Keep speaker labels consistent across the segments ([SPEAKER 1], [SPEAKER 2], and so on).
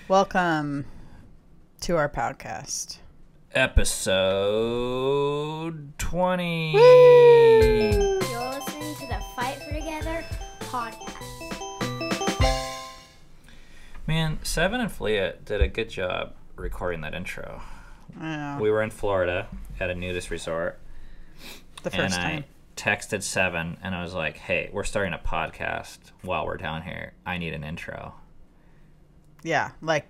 [SPEAKER 1] Welcome to our podcast.
[SPEAKER 2] Episode 20.
[SPEAKER 3] Woo! You're listening to the Fight for Together podcast.
[SPEAKER 2] Man, Seven and Flea did a good job recording that intro.
[SPEAKER 1] Yeah.
[SPEAKER 2] We were in Florida at a nudist resort.
[SPEAKER 1] The first time.
[SPEAKER 2] I texted Seven and I was like, hey, we're starting a podcast while we're down here. I need an intro.
[SPEAKER 1] Yeah, like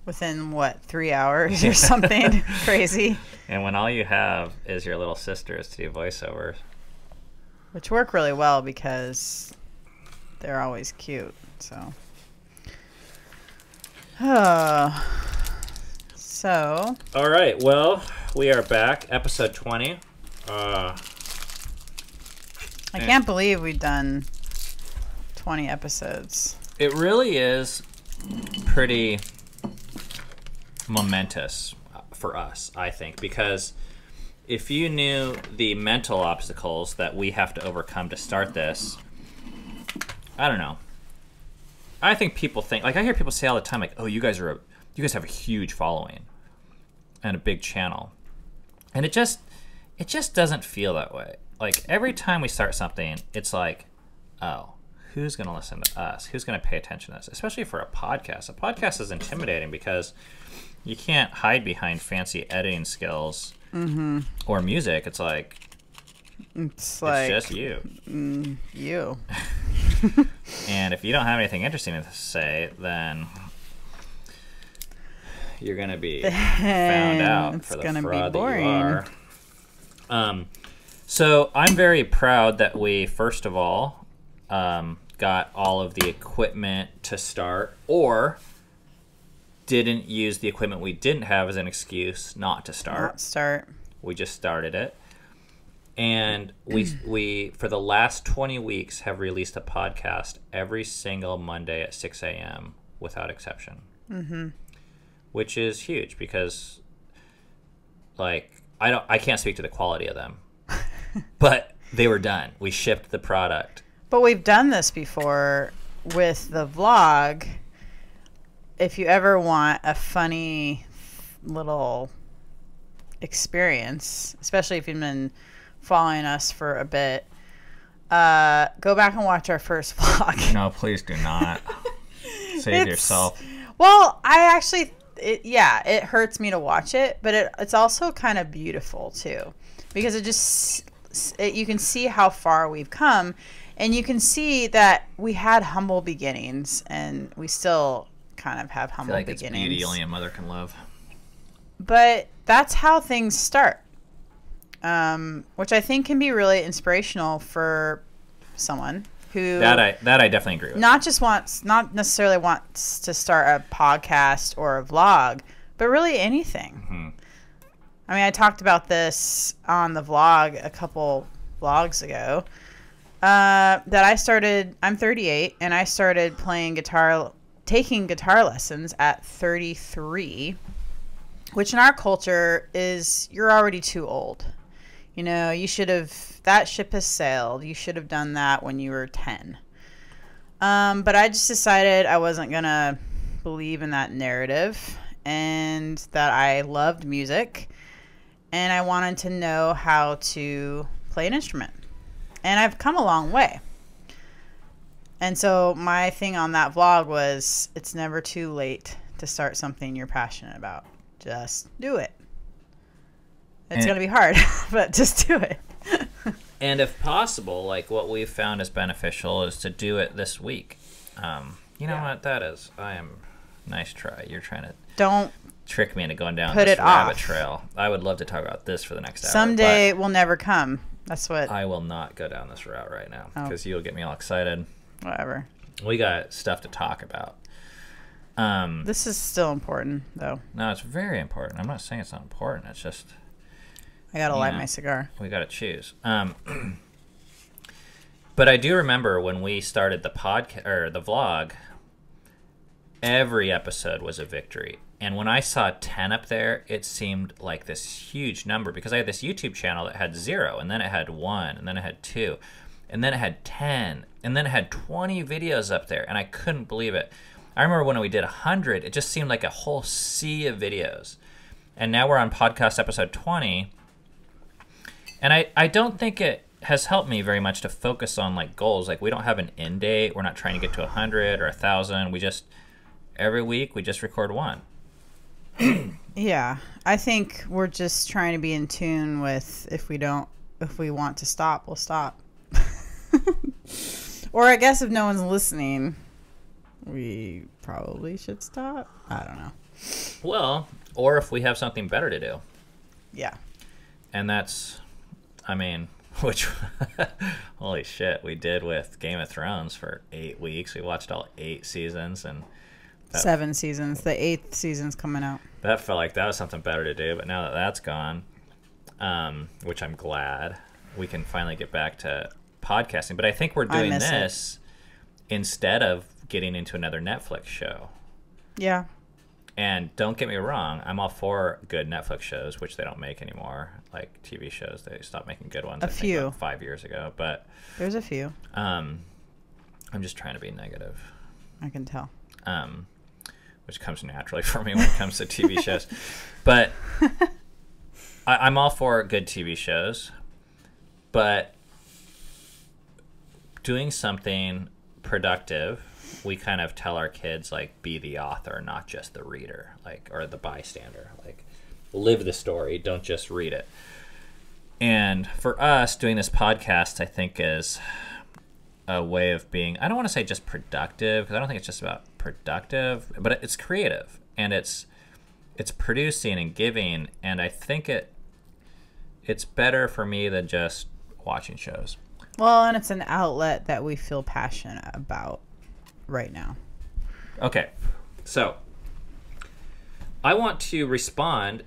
[SPEAKER 1] within, 3 hours or something crazy.
[SPEAKER 2] And when all you have is your little sisters to do voiceovers.
[SPEAKER 1] Which work really well because they're always cute, so. So.
[SPEAKER 2] All right, well, we are back. Episode 20.
[SPEAKER 1] I can't believe we've done 20 episodes.
[SPEAKER 2] It really is pretty momentous for us, I think, because if you knew the mental obstacles that we have to overcome to start this, I don't know. I think people think, like I hear people say all the time, like, "Oh, you guys have a huge following and a big channel," and it just doesn't feel that way. Like every time we start something, it's like, oh, who's going to listen to us? Who's going to pay attention to this? Especially for a podcast. A podcast is intimidating because you can't hide behind fancy editing skills or music. It's just you.
[SPEAKER 1] You.
[SPEAKER 2] And if you don't have anything interesting to say, then you're going to be found out for the fraud that you are. So I'm very proud that we, first of all, got all of the equipment to start, or didn't use the equipment we didn't have as an excuse not to start. We just started it. And we for the last 20 weeks have released a podcast every single Monday at 6 a.m. without exception. Mm-hmm. Which is huge because, like, I can't speak to the quality of them, but they were done. We shipped the product.
[SPEAKER 1] But we've done this before with the vlog. If you ever want a funny little experience, especially if you've been following us for a bit, go back and watch our first vlog.
[SPEAKER 2] No, please do not. Save yourself.
[SPEAKER 1] Well, I actually, it hurts me to watch it, but it's also kind of beautiful too, because you can see how far we've come, and you can see that we had humble beginnings, and we still kind of have humble beginnings.
[SPEAKER 2] It's beauty only a mother can love.
[SPEAKER 1] But that's how things start, which I think can be really inspirational for someone who
[SPEAKER 2] that I definitely agree with.
[SPEAKER 1] Not necessarily wants to start a podcast or a vlog, but really anything. Mm-hmm. I mean, I talked about this on the vlog a couple vlogs ago. I'm 38, and I started taking guitar lessons at 33, which in our culture is you're already too old. You know, that ship has sailed. You should have done that when you were 10. But I just decided I wasn't going to believe in that narrative, and that I loved music, and I wanted to know how to play an instrument. And I've come a long way. And so my thing on that vlog was, it's never too late to start something you're passionate about. Just do it. It's going to be hard, but just do it.
[SPEAKER 2] And if possible, like what we've found is beneficial is to do it this week. You know what that is? Nice try. You're trying to
[SPEAKER 1] don't
[SPEAKER 2] trick me into going down this rabbit trail. I would love to talk about this for the next hour.
[SPEAKER 1] Someday it will never come. That's what.
[SPEAKER 2] I will not go down this route right now because you'll get me all excited.
[SPEAKER 1] Whatever.
[SPEAKER 2] We got stuff to talk about.
[SPEAKER 1] This is still important, though.
[SPEAKER 2] No, it's very important. I'm not saying it's not important. It's just
[SPEAKER 1] I gotta light my cigar.
[SPEAKER 2] We gotta choose. But I do remember when we started the podcast or the vlog, every episode was a victory. And when I saw 10 up there, it seemed like this huge number because I had this YouTube channel that had 0, and then it had 1, and then it had 2, and then it had 10, and then it had 20 videos up there, and I couldn't believe it. I remember when we did 100, it just seemed like a whole sea of videos. And now we're on podcast episode 20. And I don't think it has helped me very much to focus on like goals. Like we don't have an end date. We're not trying to get to 100 or 1,000. We just, every week we just record one.
[SPEAKER 1] Yeah. I think we're just trying to be in tune with if we want to stop, we'll stop. Or I guess if no one's listening, we probably should stop. I don't know.
[SPEAKER 2] Well, or if we have something better to do.
[SPEAKER 1] Yeah.
[SPEAKER 2] And that's, I mean, which, holy shit, we did with Game of Thrones for 8 weeks. We watched all 8 seasons and
[SPEAKER 1] 7 seasons. The 8th season's coming out.
[SPEAKER 2] That felt like that was something better to do, but now that that's gone, which I'm glad, we can finally get back to podcasting. But I think we're doing this instead of getting into another Netflix show.
[SPEAKER 1] Yeah.
[SPEAKER 2] And don't get me wrong, I'm all for good Netflix shows, which they don't make anymore, like TV shows. They stopped making good ones.
[SPEAKER 1] A few.
[SPEAKER 2] About 5 years ago, but
[SPEAKER 1] there's a few.
[SPEAKER 2] I'm just trying to be negative.
[SPEAKER 1] I can tell.
[SPEAKER 2] Which comes naturally for me when it comes to TV shows. But I'm all for good TV shows, but doing something productive, we kind of tell our kids, like, be the author, not just the reader, like, or the bystander. Like, live the story, don't just read it. And for us, doing this podcast, I think, is a way of being, I don't want to say just productive, because I don't think it's just about productive, but it's creative, and it's producing and giving, and I think it's better for me than just watching shows.
[SPEAKER 1] Well, and it's an outlet that we feel passionate about right now.
[SPEAKER 2] Okay, so I want to respond.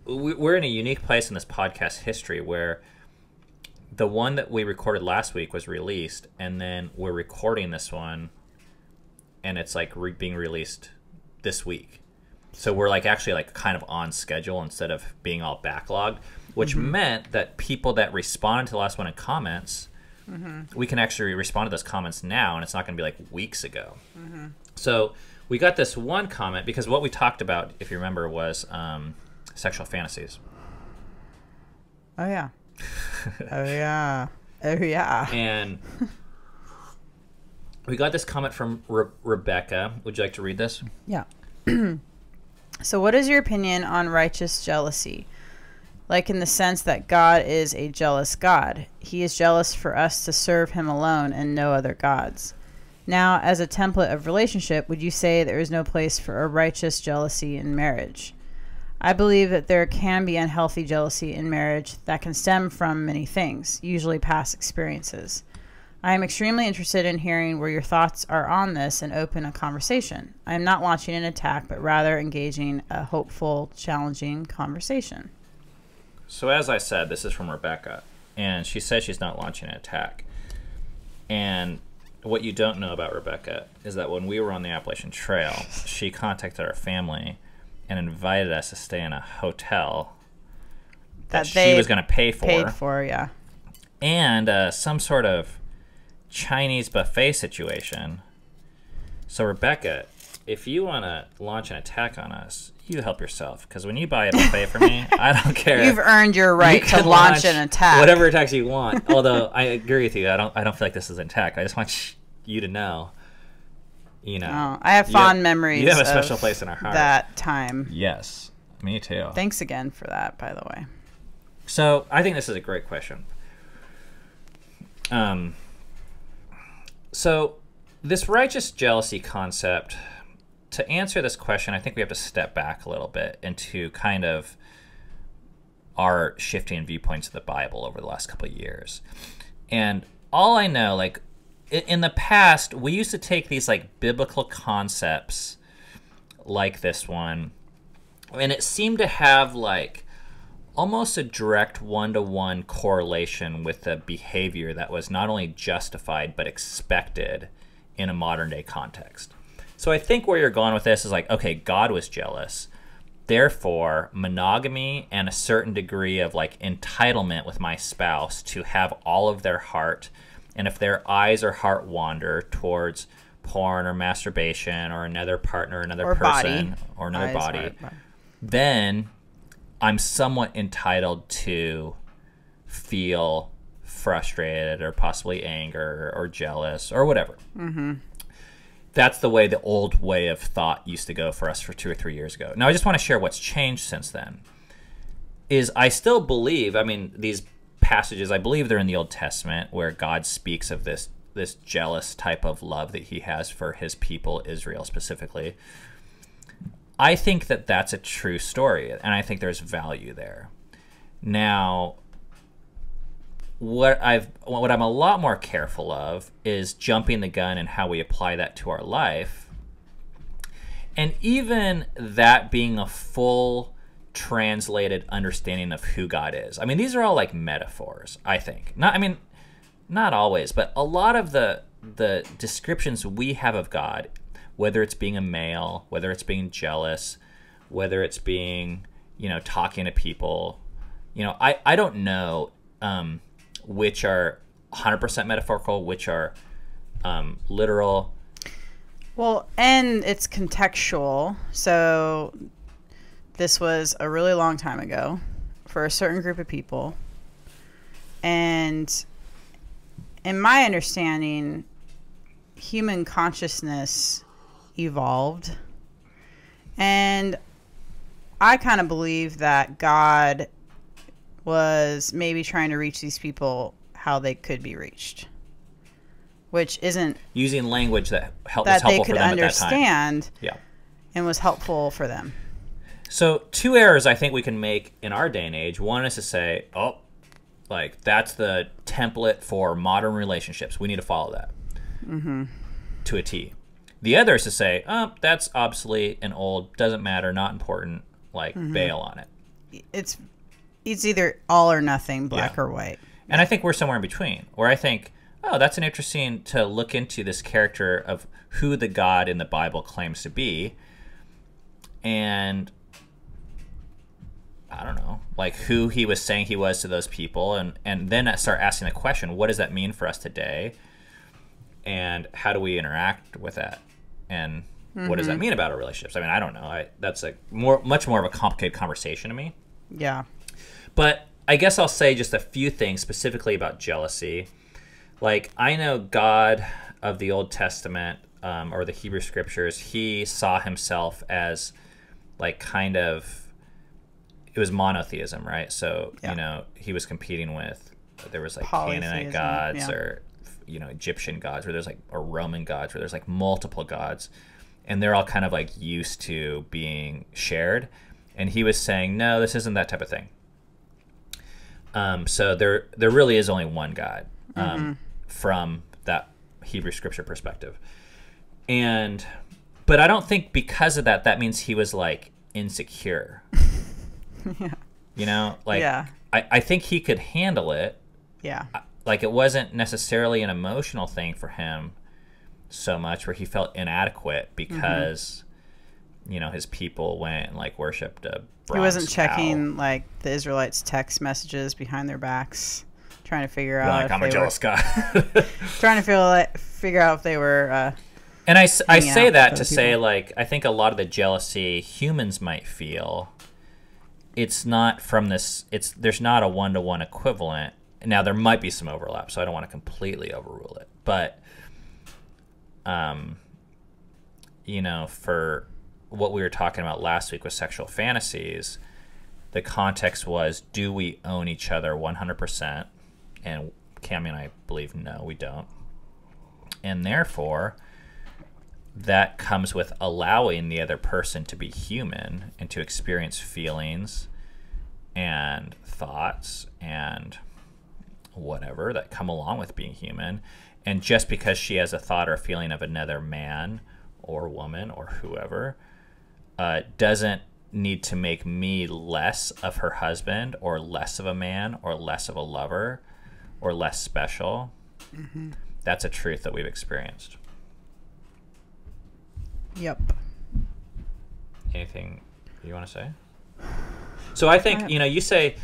[SPEAKER 2] We're in a unique place in this podcast history where the one that we recorded last week was released, and then we're recording this one, and it's like being released this week. So we're like actually like kind of on schedule instead of being all backlogged, which meant that people that responded to the last one in comments, we can actually respond to those comments now, and it's not going to be like weeks ago. So we got this one comment because what we talked about, if you remember, was sexual fantasies.
[SPEAKER 1] Oh, yeah. Oh, yeah. Oh, yeah.
[SPEAKER 2] And we got this comment from Rebecca. Would you like to read this?
[SPEAKER 1] Yeah. So what is your opinion on righteous jealousy? Like in the sense that God is a jealous God. He is jealous for us to serve him alone and no other gods. Now, as a template of relationship, would you say there is no place for a righteous jealousy in marriage? I believe that there can be unhealthy jealousy in marriage that can stem from many things, usually past experiences. I am extremely interested in hearing where your thoughts are on this and open a conversation. I am not launching an attack, but rather engaging a hopeful, challenging conversation.
[SPEAKER 2] So as I said, this is from Rebecca, and she says she's not launching an attack. And what you don't know about Rebecca is that when we were on the Appalachian Trail, she contacted our family and invited us to stay in a hotel that she was going to pay for.
[SPEAKER 1] Paid for, yeah.
[SPEAKER 2] And some sort of Chinese buffet situation. So Rebecca, if you want to launch an attack on us, you help yourself, because when you buy a buffet for me, I don't care.
[SPEAKER 1] You've earned your right to launch an attack.
[SPEAKER 2] Whatever attacks you want. Although I agree with you, I don't feel like this is an attack. I just want you to know. You know,
[SPEAKER 1] oh, I have fond memories.
[SPEAKER 2] You have a special place in our heart.
[SPEAKER 1] That time.
[SPEAKER 2] Yes, me too.
[SPEAKER 1] Thanks again for that, by the way.
[SPEAKER 2] So I think this is a great question. So this righteous jealousy concept, to answer this question, I think we have to step back a little bit into kind of our shifting viewpoints of the Bible over the last couple of years. And all I know, like, in the past, we used to take these, like, biblical concepts like this one, and it seemed to have, like, almost a direct one-to-one correlation with the behavior that was not only justified but expected in a modern-day context. So I think where you're going with this is like, okay, God was jealous. Therefore, monogamy and a certain degree of like entitlement with my spouse to have all of their heart, and if their eyes or heart wander towards porn or masturbation or another partner, another
[SPEAKER 1] or
[SPEAKER 2] person,
[SPEAKER 1] body.
[SPEAKER 2] or another body,
[SPEAKER 1] Right.
[SPEAKER 2] then I'm somewhat entitled to feel frustrated or possibly anger or jealous or whatever. Mm-hmm. That's the way the old way of thought used to go for us for 2 or 3 years ago. Now, I just want to share what's changed since then. Is I still believe, I mean, these passages, I believe they're in the Old Testament where God speaks of this jealous type of love that he has for his people, Israel specifically. I think that that's a true story, and I think there's value there. Now, what I'm a lot more careful of is jumping the gun and how we apply that to our life. And even that being a full translated understanding of who God is. I mean, these are all like metaphors, I think. Not always, but a lot of the descriptions we have of God, whether it's being a male, whether it's being jealous, whether it's being, talking to people, I don't know which are 100% metaphorical, which are literal.
[SPEAKER 1] Well, and it's contextual. So this was a really long time ago for a certain group of people. And in my understanding, human consciousness evolved. And I kind of believe that God was maybe trying to reach these people how they could be reached, which isn't
[SPEAKER 2] using language that was
[SPEAKER 1] that
[SPEAKER 2] helpful
[SPEAKER 1] they could
[SPEAKER 2] for them
[SPEAKER 1] understand.
[SPEAKER 2] At that time. Yeah,
[SPEAKER 1] and was helpful for them.
[SPEAKER 2] So 2 errors I think we can make in our day and age. One is to say, that's the template for modern relationships. We need to follow that to a T. The other is to say, that's obsolete and old, doesn't matter, not important, bail on it.
[SPEAKER 1] It's either all or nothing, black or white.
[SPEAKER 2] And I think we're somewhere in between, where I think, that's an interesting to look into this character of who the God in the Bible claims to be. And I don't know, who he was saying he was to those people. And then I start asking the question, what does that mean for us today? And how do we interact with that? And what does that mean about our relationships? I don't know. That's much more of a complicated conversation to me.
[SPEAKER 1] Yeah.
[SPEAKER 2] But I guess I'll say just a few things specifically about jealousy. I know God of the Old Testament or the Hebrew Scriptures, he saw himself as it was monotheism, right? So, he was competing with, there was Canaanite gods or, Egyptian gods, or there's or Roman gods, where there's multiple gods. And they're all kind of used to being shared. And he was saying, no, this isn't that type of thing. So there really is only one God from that Hebrew Scripture perspective. But I don't think because of that means he was insecure.
[SPEAKER 1] Yeah.
[SPEAKER 2] Yeah. I think he could handle it.
[SPEAKER 1] Yeah.
[SPEAKER 2] It wasn't necessarily an emotional thing for him so much, where he felt inadequate because his people went and worshipped a bronze
[SPEAKER 1] He wasn't checking
[SPEAKER 2] cow.
[SPEAKER 1] The Israelites' text messages behind their backs, trying to figure out.
[SPEAKER 2] I'm a jealous guy.
[SPEAKER 1] Trying to figure out if they were.
[SPEAKER 2] And I say that to say I think a lot of the jealousy humans might feel, it's not from this. There's not a 1-to-1 equivalent. Now there might be some overlap, so I don't want to completely overrule it, but. For what we were talking about last week with sexual fantasies, the context was, do we own each other 100%? And Cammie and I believe, no, we don't. And therefore, that comes with allowing the other person to be human and to experience feelings and thoughts and whatever that come along with being human. And just because she has a thought or a feeling of another man or woman or whoever doesn't need to make me less of her husband or less of a man or less of a lover or less special. That's a truth that we've experienced.
[SPEAKER 1] Yep.
[SPEAKER 2] Anything you want to say? So I think, you say...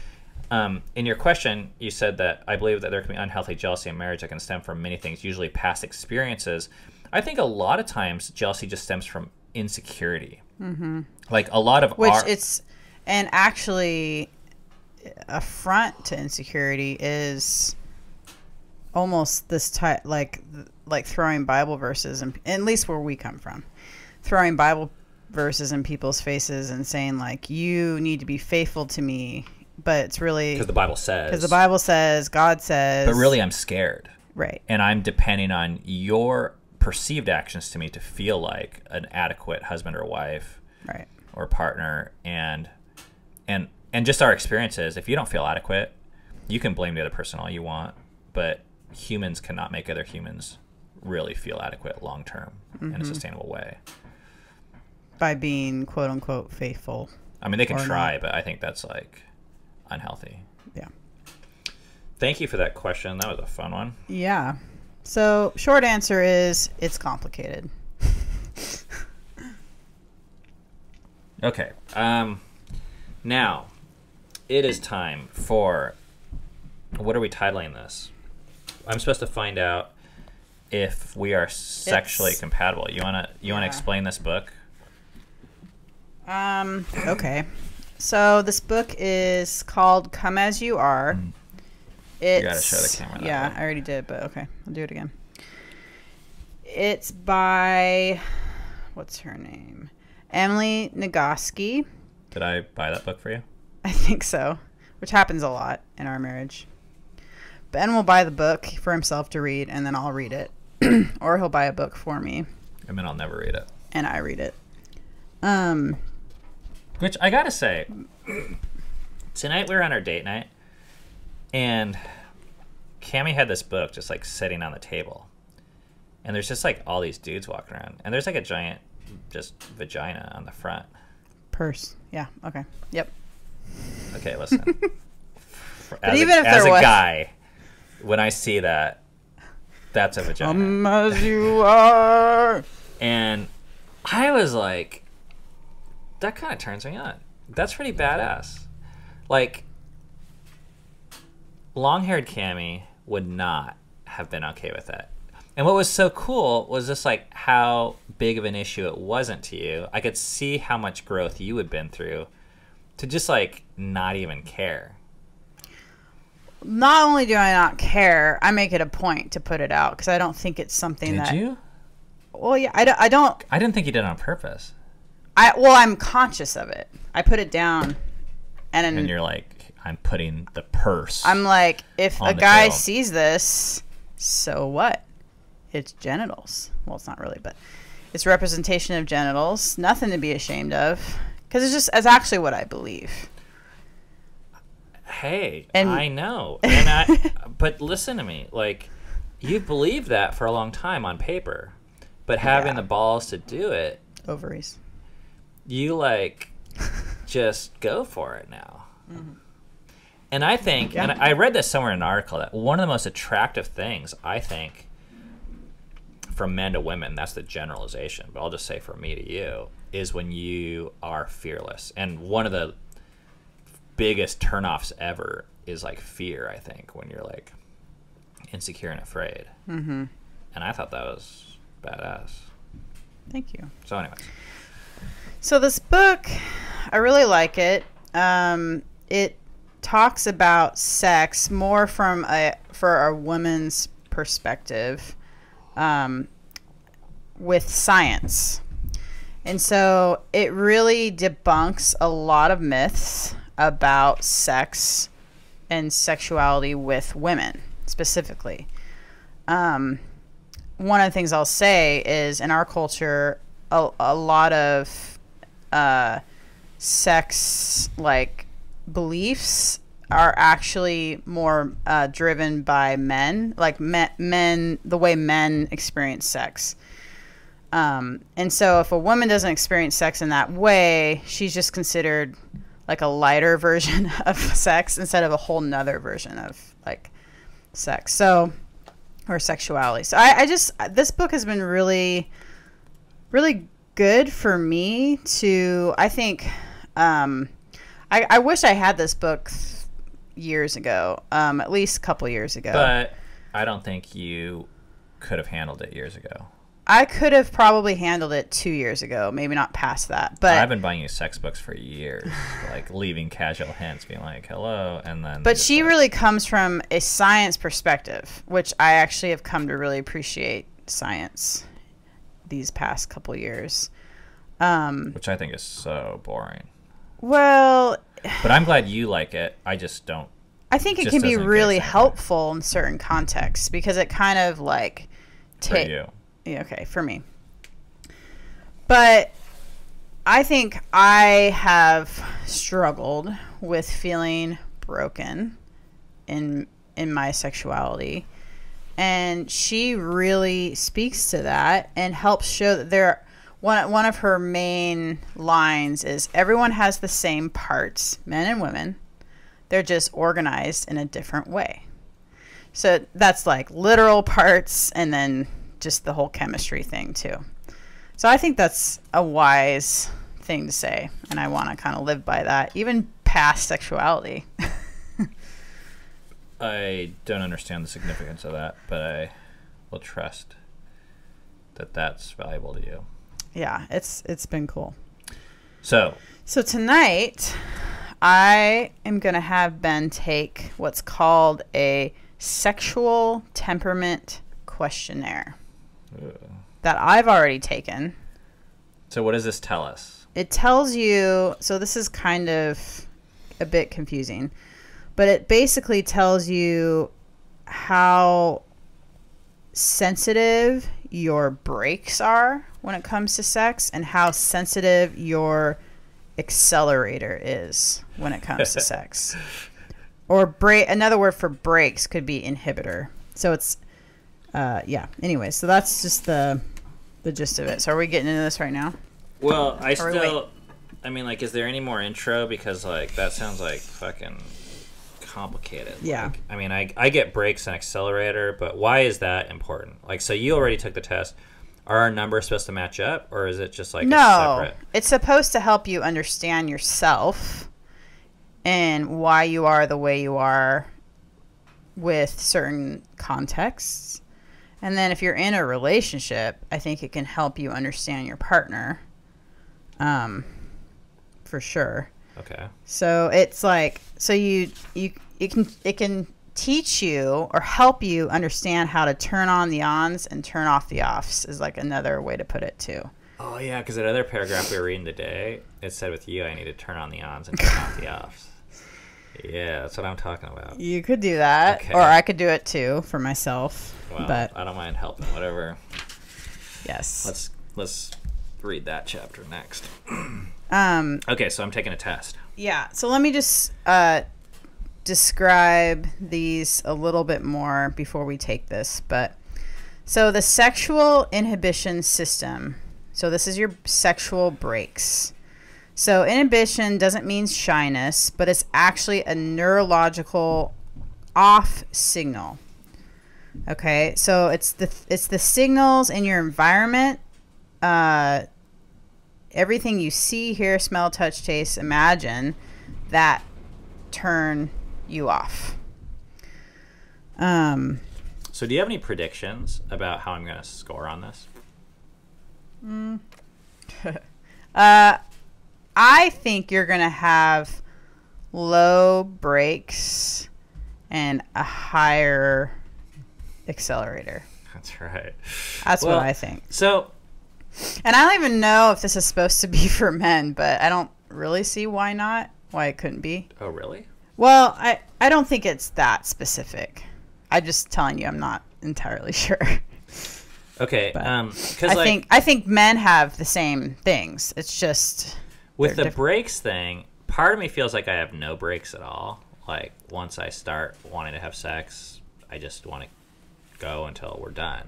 [SPEAKER 2] in your question, you said that I believe that there can be unhealthy jealousy in marriage that can stem from many things, usually past experiences. I think a lot of times jealousy just stems from insecurity. Mm-hmm. Like a lot of
[SPEAKER 1] and actually a front to insecurity is almost this type, like throwing Bible verses, and at least where we come from, throwing Bible verses in people's faces and saying like, you need to be faithful to me, but it's really
[SPEAKER 2] because the Bible says,
[SPEAKER 1] God says,
[SPEAKER 2] but really I'm scared,
[SPEAKER 1] right?
[SPEAKER 2] And I'm depending on your perceived actions to me to feel like an adequate husband or wife,
[SPEAKER 1] right,
[SPEAKER 2] or partner, and just our experiences. If you don't feel adequate, you can blame the other person all you want, but humans cannot make other humans really feel adequate long term in a sustainable way
[SPEAKER 1] by being quote unquote faithful.
[SPEAKER 2] I mean, they can try, not. But I think that's like unhealthy.
[SPEAKER 1] Yeah.
[SPEAKER 2] Thank you for that question. That was a fun one.
[SPEAKER 1] Yeah. So short answer is it's complicated.
[SPEAKER 2] Okay. Now it is time for, what are we titling this? I'm supposed to find out if we are sexually compatible. You wanna explain this book?
[SPEAKER 1] Okay. So this book is called Come As You Are. You
[SPEAKER 2] gotta show the camera.
[SPEAKER 1] Yeah, I already did, but okay, I'll do it again. It's by, what's her name? Emily Nagoski.
[SPEAKER 2] Did I buy that book for you?
[SPEAKER 1] I think so, which happens a lot in our marriage. Ben will buy the book for himself to read, and then I'll read it. Or he'll buy a book for me.
[SPEAKER 2] And then I'll never read it.
[SPEAKER 1] And I read it.
[SPEAKER 2] Which I gotta say, tonight we were on our date night, and Cammie had this book just like sitting on the table. And there's just like all these dudes walking around. And there's like a giant just vagina on the front.
[SPEAKER 1] Purse. Yeah, okay. Yep.
[SPEAKER 2] Okay, listen.
[SPEAKER 1] But even if there was...
[SPEAKER 2] As a guy, when I see that, that's a vagina.
[SPEAKER 1] Come as you are.
[SPEAKER 2] And I was like, that kind of turns me on. That's pretty badass. Like, long-haired Cammie would not have been okay with that. And what was so cool was just like how big of an issue it wasn't to you. I could see how much growth you had been through to just like not even care.
[SPEAKER 1] Not only do I not care, I make it a point to put it out because I don't think it's something
[SPEAKER 2] Did you?
[SPEAKER 1] Well, yeah, I don't.
[SPEAKER 2] I didn't think you did it on purpose.
[SPEAKER 1] I'm conscious of it. I put it down, and
[SPEAKER 2] you're like, I'm putting the purse.
[SPEAKER 1] I'm like, if a guy sees this, so what? It's genitals. Well, it's not really, but it's representation of genitals. Nothing to be ashamed of, because it's actually what I believe.
[SPEAKER 2] Hey, I know, and but listen to me. Like, you believed that for a long time on paper, but having the balls to do it,
[SPEAKER 1] ovaries.
[SPEAKER 2] You like just go for it now. Mm-hmm. And I think, and I read this somewhere in an article, that one of the most attractive things, I think, from men to women, that's the generalization, but I'll just say from me to you, is when you are fearless. And one of the biggest turnoffs ever is like fear, I think, when you're like insecure and afraid. Mm-hmm. And I thought that was badass.
[SPEAKER 1] Thank you.
[SPEAKER 2] So anyways.
[SPEAKER 1] So this book, I really like it. It talks about sex more for a woman's perspective, with science. And so it really debunks a lot of myths about sex and sexuality with women specifically. One of the things I'll say is in our culture, a lot of sex like beliefs are actually more driven by men, like men, the way men experience sex. And so if a woman doesn't experience sex in that way, she's just considered like a lighter version of sex instead of a whole nother version of like sex. So, or sexuality. So this book has been really, really good for me to, I think, I wish I had this book years ago, at least a couple years ago.
[SPEAKER 2] But I don't think you could have handled it years ago.
[SPEAKER 1] I could have probably handled it 2 years ago, maybe not past that. But
[SPEAKER 2] I've been buying you sex books for years, like leaving casual hints, being like, hello, and then...
[SPEAKER 1] But she really comes from a science perspective, which I actually have come to really appreciate science these past couple years.
[SPEAKER 2] Which I think is so boring.
[SPEAKER 1] Well...
[SPEAKER 2] But I'm glad you like it. I just don't.
[SPEAKER 1] I think it can be really helpful in certain contexts because it kind of like...
[SPEAKER 2] For you.
[SPEAKER 1] Yeah, okay, for me. But I think I have struggled with feeling broken in my sexuality. And she really speaks to that and helps show that one of her main lines is everyone has the same parts, men and women. They're just organized in a different way. So that's like literal parts and then just the whole chemistry thing too. So I think that's a wise thing to say, and I want to kind of live by that, even past sexuality.
[SPEAKER 2] I don't understand the significance of that, but I will trust that that's valuable to you.
[SPEAKER 1] Yeah, it's been cool.
[SPEAKER 2] So
[SPEAKER 1] tonight, I am going to have Ben take what's called a sexual temperament questionnaire. That I've already taken.
[SPEAKER 2] So what does this tell us?
[SPEAKER 1] It tells you, so this is kind of a bit confusing, but it basically tells you how sensitive your brakes are when it comes to sex and how sensitive your accelerator is when it comes to sex. Or another word for brakes could be inhibitor. So it's yeah. Anyway, so that's just the gist of it. So are we getting into this right now?
[SPEAKER 2] Well, I mean, like, is there any more intro? Because, like, that sounds like fucking complicated.
[SPEAKER 1] Yeah.
[SPEAKER 2] Like, I mean, I get brakes and accelerator, but why is that important? Like, so you already took the test. Are our numbers supposed to match up, or is it just like a separate?
[SPEAKER 1] It's supposed to help you understand yourself and why you are the way you are with certain contexts. And then if you're in a relationship, I think it can help you understand your partner. For sure.
[SPEAKER 2] Okay.
[SPEAKER 1] So it's like, so it can teach you or help you understand how to turn on the ons and turn off the offs is like another way to put it too.
[SPEAKER 2] Oh yeah, because that other paragraph we were reading today, it said with you I need to turn on the ons and turn off the offs. Yeah, that's what I'm talking about.
[SPEAKER 1] You could do that,
[SPEAKER 2] okay.
[SPEAKER 1] Or I could do it too for myself.
[SPEAKER 2] Well,
[SPEAKER 1] but
[SPEAKER 2] I don't mind helping. Whatever.
[SPEAKER 1] Yes.
[SPEAKER 2] Let's read that chapter next.
[SPEAKER 1] Okay,
[SPEAKER 2] Okay, so I'm taking a test.
[SPEAKER 1] Yeah. So let me just describe these a little bit more before we take this. But so the sexual inhibition system. So this is your sexual brakes. So inhibition doesn't mean shyness, but it's actually a neurological off signal. Okay, so it's the signals in your environment, everything you see, hear, smell, touch, taste, imagine, that turn you off.
[SPEAKER 2] So do you have any predictions about how I'm going to score on this?
[SPEAKER 1] I think you're going to have low brakes and a higher accelerator.
[SPEAKER 2] That's right.
[SPEAKER 1] That's what I think.
[SPEAKER 2] So,
[SPEAKER 1] and I don't even know if this is supposed to be for men, but I don't really see why it couldn't be.
[SPEAKER 2] Oh, really?
[SPEAKER 1] Well, I don't think it's that specific. I'm just telling you I'm not entirely sure.
[SPEAKER 2] Okay, because
[SPEAKER 1] I think men have the same things. It's just
[SPEAKER 2] with the brakes thing, part of me feels like I have no brakes at all. Like once I start wanting to have sex, I just want to go until we're done.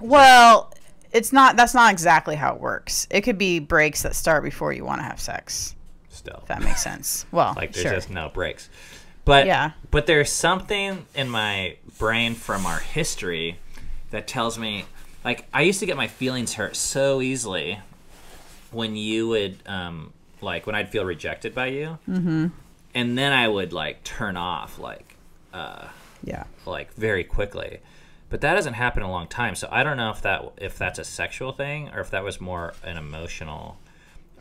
[SPEAKER 1] Well, that's not exactly how it works. It could be brakes that start before you want to have sex.
[SPEAKER 2] Still,
[SPEAKER 1] if that makes sense. Well,
[SPEAKER 2] like there's
[SPEAKER 1] sure.
[SPEAKER 2] just no brakes. But
[SPEAKER 1] yeah.
[SPEAKER 2] But there's something in my brain from our history that tells me, like, I used to get my feelings hurt so easily when you would, like, when I'd feel rejected by you,
[SPEAKER 1] mm-hmm.
[SPEAKER 2] and then I would like turn off, like,
[SPEAKER 1] yeah,
[SPEAKER 2] like very quickly. But that hasn't happened in a long time, so I don't know if that's a sexual thing or if that was more an emotional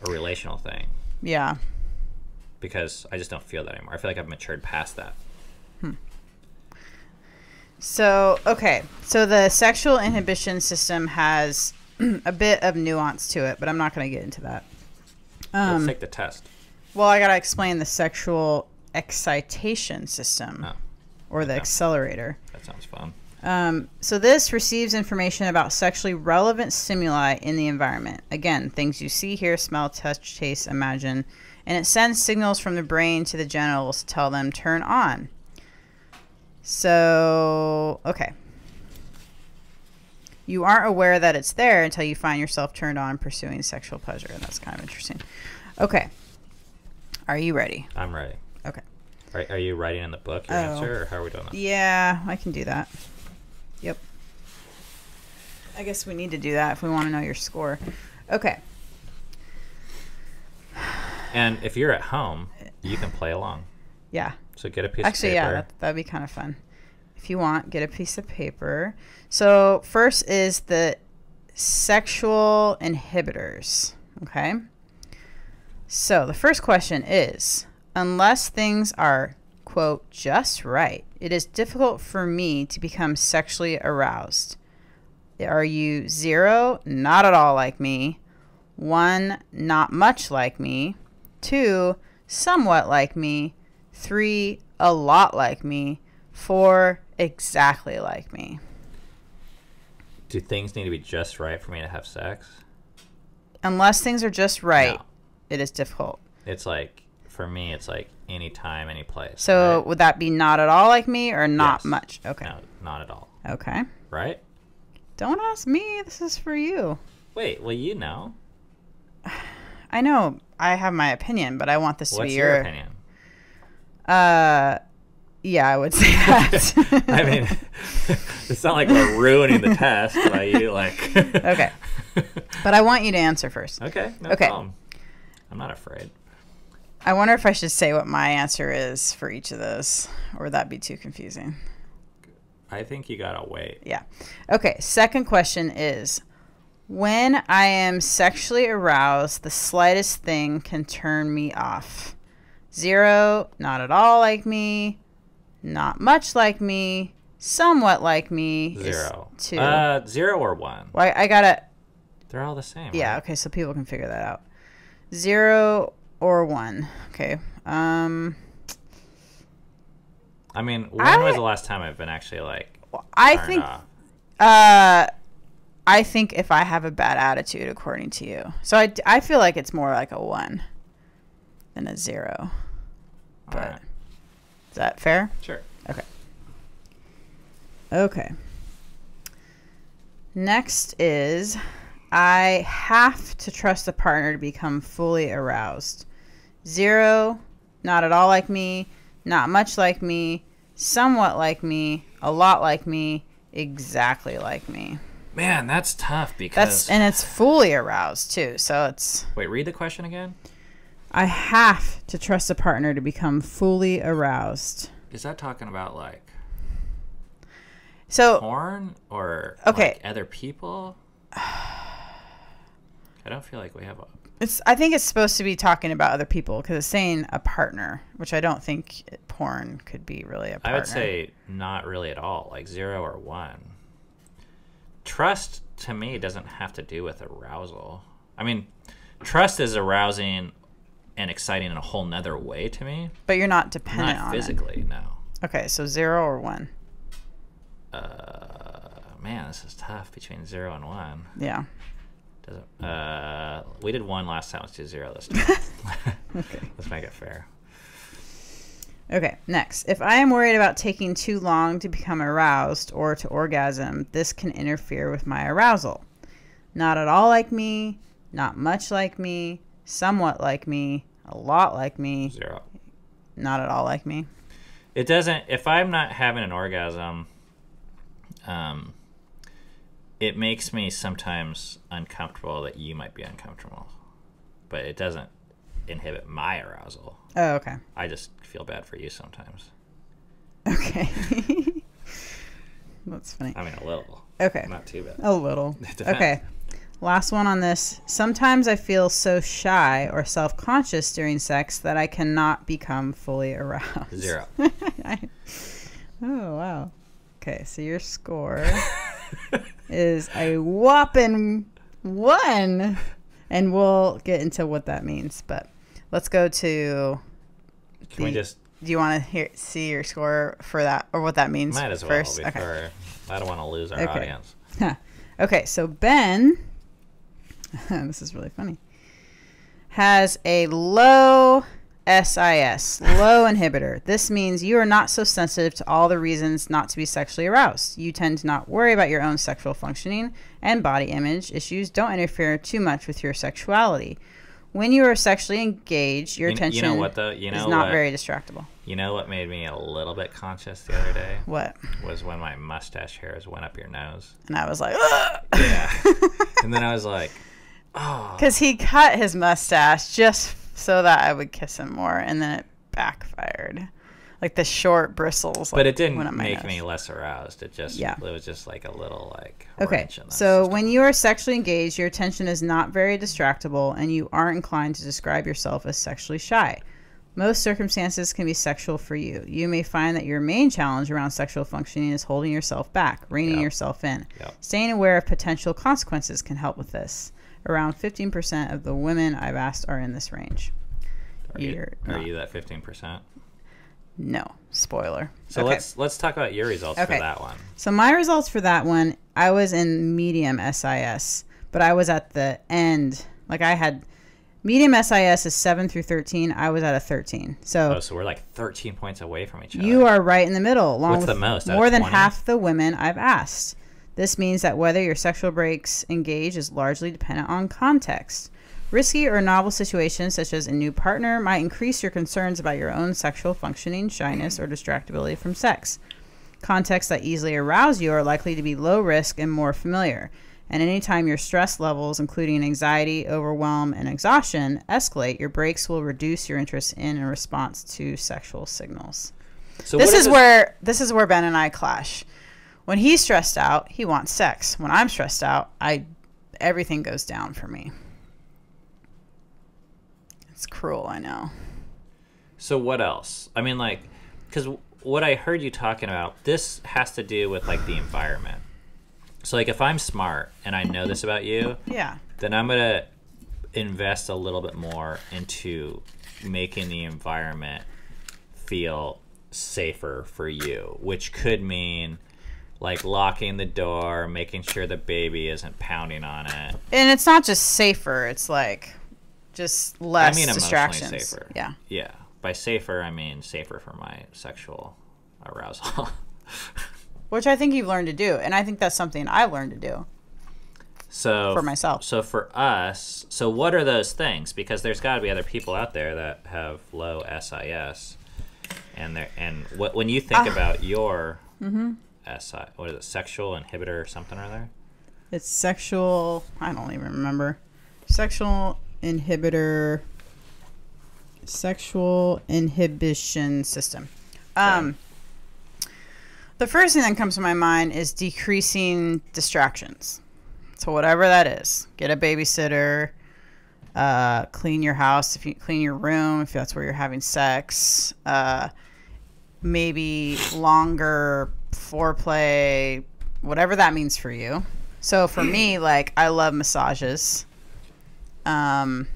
[SPEAKER 2] or relational thing.
[SPEAKER 1] Yeah.
[SPEAKER 2] Because I just don't feel that anymore. I feel like I've matured past that.
[SPEAKER 1] So, okay. So the sexual inhibition system has a bit of nuance to it, but I'm not going to get into that.
[SPEAKER 2] Let's take the test.
[SPEAKER 1] Well, I got to explain the sexual excitation system or the accelerator.
[SPEAKER 2] That sounds fun.
[SPEAKER 1] So this receives information about sexually relevant stimuli in the environment. Again, things you see, hear, smell, touch, taste, imagine. And it sends signals from the brain to the genitals to tell them turn on. So, okay. You aren't aware that it's there until you find yourself turned on pursuing sexual pleasure. And that's kind of interesting. Okay. Are you ready?
[SPEAKER 2] I'm ready.
[SPEAKER 1] Okay.
[SPEAKER 2] Are you writing in the book your answer, or how are we doing that?
[SPEAKER 1] Yeah, I can do that. Yep. I guess we need to do that if we want to know your score. Okay.
[SPEAKER 2] And if you're at home, you can play along.
[SPEAKER 1] Yeah.
[SPEAKER 2] So get a piece of paper.
[SPEAKER 1] Actually, yeah, that'd be kind of fun. If you want, get a piece of paper. So first is the sexual inhibitors. Okay. So the first question is, unless things are, quote, just right, it is difficult for me to become sexually aroused. Are you 0, not at all like me, 1, not much like me, 2, somewhat like me, 3, a lot like me, 4, exactly like me?
[SPEAKER 2] Do things need to be just right for me to have sex?
[SPEAKER 1] Unless things are just right,
[SPEAKER 2] No.
[SPEAKER 1] It is difficult.
[SPEAKER 2] It's like, for me, it's like anytime, any place.
[SPEAKER 1] So
[SPEAKER 2] right?
[SPEAKER 1] would that be not at all like me or not
[SPEAKER 2] Yes.
[SPEAKER 1] much? Okay.
[SPEAKER 2] No, not at all.
[SPEAKER 1] Okay.
[SPEAKER 2] Right?
[SPEAKER 1] Don't ask me. This is for you.
[SPEAKER 2] Wait, well, you know.
[SPEAKER 1] I know I have my opinion, but I want this to
[SPEAKER 2] What's
[SPEAKER 1] be
[SPEAKER 2] your opinion?
[SPEAKER 1] Yeah, I would say that.
[SPEAKER 2] I mean, it's not like we're ruining the test by you, like.
[SPEAKER 1] Okay. But I want you to answer first.
[SPEAKER 2] Okay, no
[SPEAKER 1] Okay.
[SPEAKER 2] problem. I'm not afraid.
[SPEAKER 1] I wonder if I should say what my answer is for each of those, or would that be too confusing?
[SPEAKER 2] I think you gotta wait.
[SPEAKER 1] Yeah. Okay, second question is, when I am sexually aroused, the slightest thing can turn me off. 0, not at all like me, not much like me, somewhat like me.
[SPEAKER 2] 0.
[SPEAKER 1] Is 2.
[SPEAKER 2] 0 or 1.
[SPEAKER 1] Well, I gotta...
[SPEAKER 2] They're all the same.
[SPEAKER 1] Yeah,
[SPEAKER 2] right?
[SPEAKER 1] okay, so people can figure that out. 0 or 1. Okay.
[SPEAKER 2] I mean, when was the last time I've been actually like turned off?
[SPEAKER 1] I think if I have a bad attitude, according to you. So I feel like it's more like a 1 than a 0. But
[SPEAKER 2] right.
[SPEAKER 1] Is that fair?
[SPEAKER 2] Sure.
[SPEAKER 1] Okay. Okay. Next is, I have to trust a partner to become fully aroused. 0, not at all like me, not much like me, somewhat like me, a lot like me, exactly like me.
[SPEAKER 2] Man, that's tough because...
[SPEAKER 1] And it's fully aroused too, so it's...
[SPEAKER 2] Wait, read the question again?
[SPEAKER 1] I have to trust a partner to become fully aroused.
[SPEAKER 2] Is that talking about like
[SPEAKER 1] So
[SPEAKER 2] porn or
[SPEAKER 1] okay.
[SPEAKER 2] like other people? I don't feel like we have a...
[SPEAKER 1] I think it's supposed to be talking about other people because it's saying a partner, which I don't think porn could be really a partner.
[SPEAKER 2] I would say not really at all, like 0 or 1. Trust, to me, doesn't have to do with arousal. I mean, trust is arousing and exciting in a whole nother way to me.
[SPEAKER 1] But you're not dependent on
[SPEAKER 2] it. Not physically, no.
[SPEAKER 1] Okay, so 0 or 1?
[SPEAKER 2] Man, this is tough between 0 and 1.
[SPEAKER 1] Yeah.
[SPEAKER 2] We did 1 last time. Let's do 0 this time.
[SPEAKER 1] Okay.
[SPEAKER 2] Let's make it fair.
[SPEAKER 1] Okay, next. If I am worried about taking too long to become aroused or to orgasm, this can interfere with my arousal. Not at all like me, not much like me, somewhat like me, a lot like me.
[SPEAKER 2] 0.
[SPEAKER 1] Not at all like me.
[SPEAKER 2] It doesn't... If I'm not having an orgasm, it makes me sometimes uncomfortable that you might be uncomfortable. But it doesn't inhibit my arousal.
[SPEAKER 1] Oh, okay.
[SPEAKER 2] I just feel bad for you sometimes.
[SPEAKER 1] Okay. That's funny.
[SPEAKER 2] I mean, a little.
[SPEAKER 1] Okay.
[SPEAKER 2] Not too bad.
[SPEAKER 1] A little.
[SPEAKER 2] It depends.
[SPEAKER 1] Okay. Last one on this. Sometimes I feel so shy or self-conscious during sex that I cannot become fully aroused.
[SPEAKER 2] 0.
[SPEAKER 1] Oh, wow. Okay, so your score is a whopping 1. And we'll get into what that means. But let's go to...
[SPEAKER 2] Can we just...
[SPEAKER 1] Do you want to see your score for that, or what that means
[SPEAKER 2] Might as well,
[SPEAKER 1] first?
[SPEAKER 2] before...
[SPEAKER 1] Okay.
[SPEAKER 2] I don't want to lose our audience.
[SPEAKER 1] Okay, so Ben... this is really funny, has a low SIS, low inhibitor. This means you are not so sensitive to all the reasons not to be sexually aroused. You tend to not worry about your own sexual functioning, and body image issues don't interfere too much with your sexuality. When you are sexually engaged, your attention is not very distractible.
[SPEAKER 2] You know what made me a little bit conscious the other day?
[SPEAKER 1] What?
[SPEAKER 2] Was when my mustache hairs went up your nose.
[SPEAKER 1] And I was like, ugh!
[SPEAKER 2] Yeah. And then I was like, oh.
[SPEAKER 1] Because he cut his mustache just so that I would kiss him more, and then it backfired. Like the short bristles.
[SPEAKER 2] But it didn't make me less aroused. It was just like a little like.
[SPEAKER 1] Okay. So when you are sexually engaged, your attention is not very distractible, and you aren't inclined to describe yourself as sexually shy. Most circumstances can be sexual for you. You may find that your main challenge around sexual functioning is holding yourself back, reining yourself in. Staying aware of potential consequences can help with this. Around 15% of the women I've asked are in this range.
[SPEAKER 2] Are you that 15%?
[SPEAKER 1] No. Spoiler.
[SPEAKER 2] So let's talk about your results for that one.
[SPEAKER 1] So my results for that one, I was in medium SIS, but I was at the end. Like I had medium SIS is 7 through 13. I was at a 13. So
[SPEAKER 2] we're like 13 points away from each other.
[SPEAKER 1] You are right in the middle.
[SPEAKER 2] What's the most?
[SPEAKER 1] More than half the women I've asked. This means that whether your sexual breaks engage is largely dependent on context. Risky or novel situations, such as a new partner, might increase your concerns about your own sexual functioning, shyness, or distractibility from sex. Contexts that easily arouse you are likely to be low risk and more familiar. And anytime your stress levels, including anxiety, overwhelm, and exhaustion, escalate, your breaks will reduce your interest in and response to sexual signals. So this is where Ben and I clash. When he's stressed out, he wants sex. When I'm stressed out, everything goes down for me. It's cruel, I know.
[SPEAKER 2] So what else? I mean, like, because what I heard you talking about, this has to do with, like, the environment. So, like, if I'm smart and I know this about you, then I'm going to invest a little bit more into making the environment feel safer for you, which could mean, like, locking the door, making sure the baby isn't pounding on it.
[SPEAKER 1] And it's not just safer. It's, like... just less distractions.
[SPEAKER 2] Emotionally safer.
[SPEAKER 1] Yeah.
[SPEAKER 2] Yeah. By safer, I mean safer for my sexual arousal.
[SPEAKER 1] Which I think you've learned to do. And I think that's something I learned to do.
[SPEAKER 2] So
[SPEAKER 1] for myself.
[SPEAKER 2] So for us, so what are those things? Because there's got to be other people out there that have low SIS. And when you think about your SI, what is it, sexual inhibitor or something or other?
[SPEAKER 1] It's sexual, I don't even remember. Sexual inhibition system. The first thing that comes to my mind is decreasing distractions. So whatever that is, get a babysitter, clean your house, if you clean your room, if that's where you're having sex, maybe longer foreplay, whatever that means for you. So for me, like, I love massages. I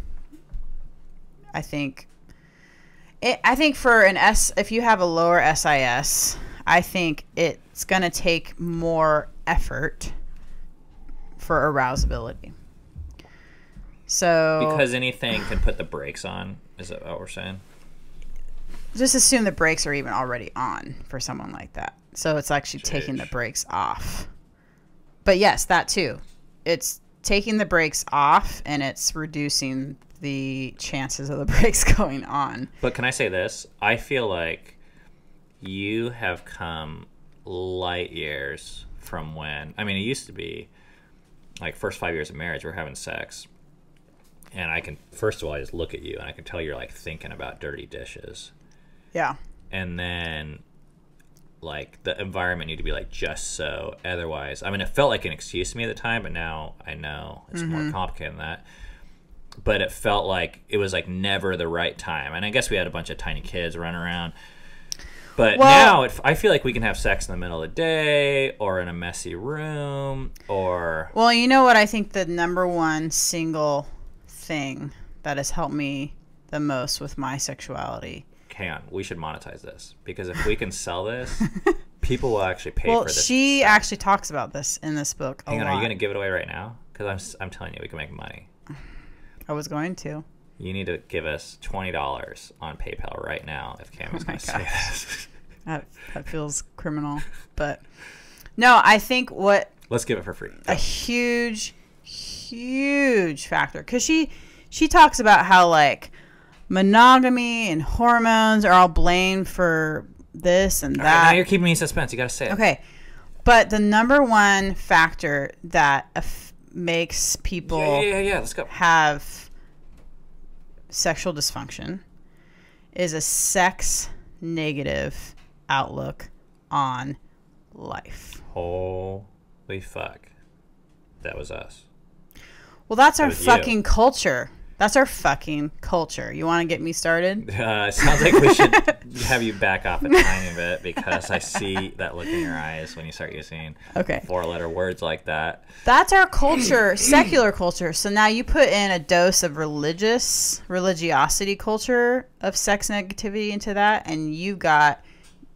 [SPEAKER 1] think for if you have a lower SIS, I think it's going to take more effort for arousability. So
[SPEAKER 2] because anything can put the brakes on, is that what we're saying?
[SPEAKER 1] Just assume the brakes are even already on for someone like that. So it's actually taking the brakes off. But yes, that too. It's taking the brakes off, and it's reducing the chances of the brakes going on.
[SPEAKER 2] But can I say this? I feel like you have come light years from when... I mean, it used to be, like, first 5 years of marriage, we're having sex. And I can... First of all, I just look at you, and I can tell you're, like, thinking about dirty dishes.
[SPEAKER 1] Yeah.
[SPEAKER 2] And then like the environment needed to be like just so. Otherwise, I mean, it felt like an excuse to me at the time, but now I know it's more complicated than that. But it felt like it was like never the right time. And I guess we had a bunch of tiny kids running around. But now I feel like we can have sex in the middle of the day or in a messy room or...
[SPEAKER 1] Well, you know what? I think the number one single thing that has helped me the most with my sexuality.
[SPEAKER 2] Hang on. We should monetize this. Because if we can sell this, people will actually pay for this.
[SPEAKER 1] Well, she actually talks about this in this book a lot.
[SPEAKER 2] Hang on. Are you going to give it away right now? Because I'm telling you, we can make money.
[SPEAKER 1] I was going to.
[SPEAKER 2] You need to give us $20 on PayPal right now if Cammy's going to say this.
[SPEAKER 1] That feels criminal. But no, I think what...
[SPEAKER 2] Let's give it for free.
[SPEAKER 1] A huge factor. Because she talks about how, like, monogamy and hormones are all blamed for this and that. All right,
[SPEAKER 2] now you're keeping me in suspense. You got to say it.
[SPEAKER 1] Okay. But the number one factor that makes people
[SPEAKER 2] Let's go.
[SPEAKER 1] have sexual dysfunction is a sex negative outlook on life.
[SPEAKER 2] Holy fuck. That was us.
[SPEAKER 1] Well, that's our fucking culture. That's our fucking culture. You want to get me started?
[SPEAKER 2] It sounds like we should have you back off a tiny bit because I see that look in your eyes when you start using 4-letter words like that.
[SPEAKER 1] That's our culture, secular culture. So now you put in a dose of religiosity culture of sex negativity into that, and you've got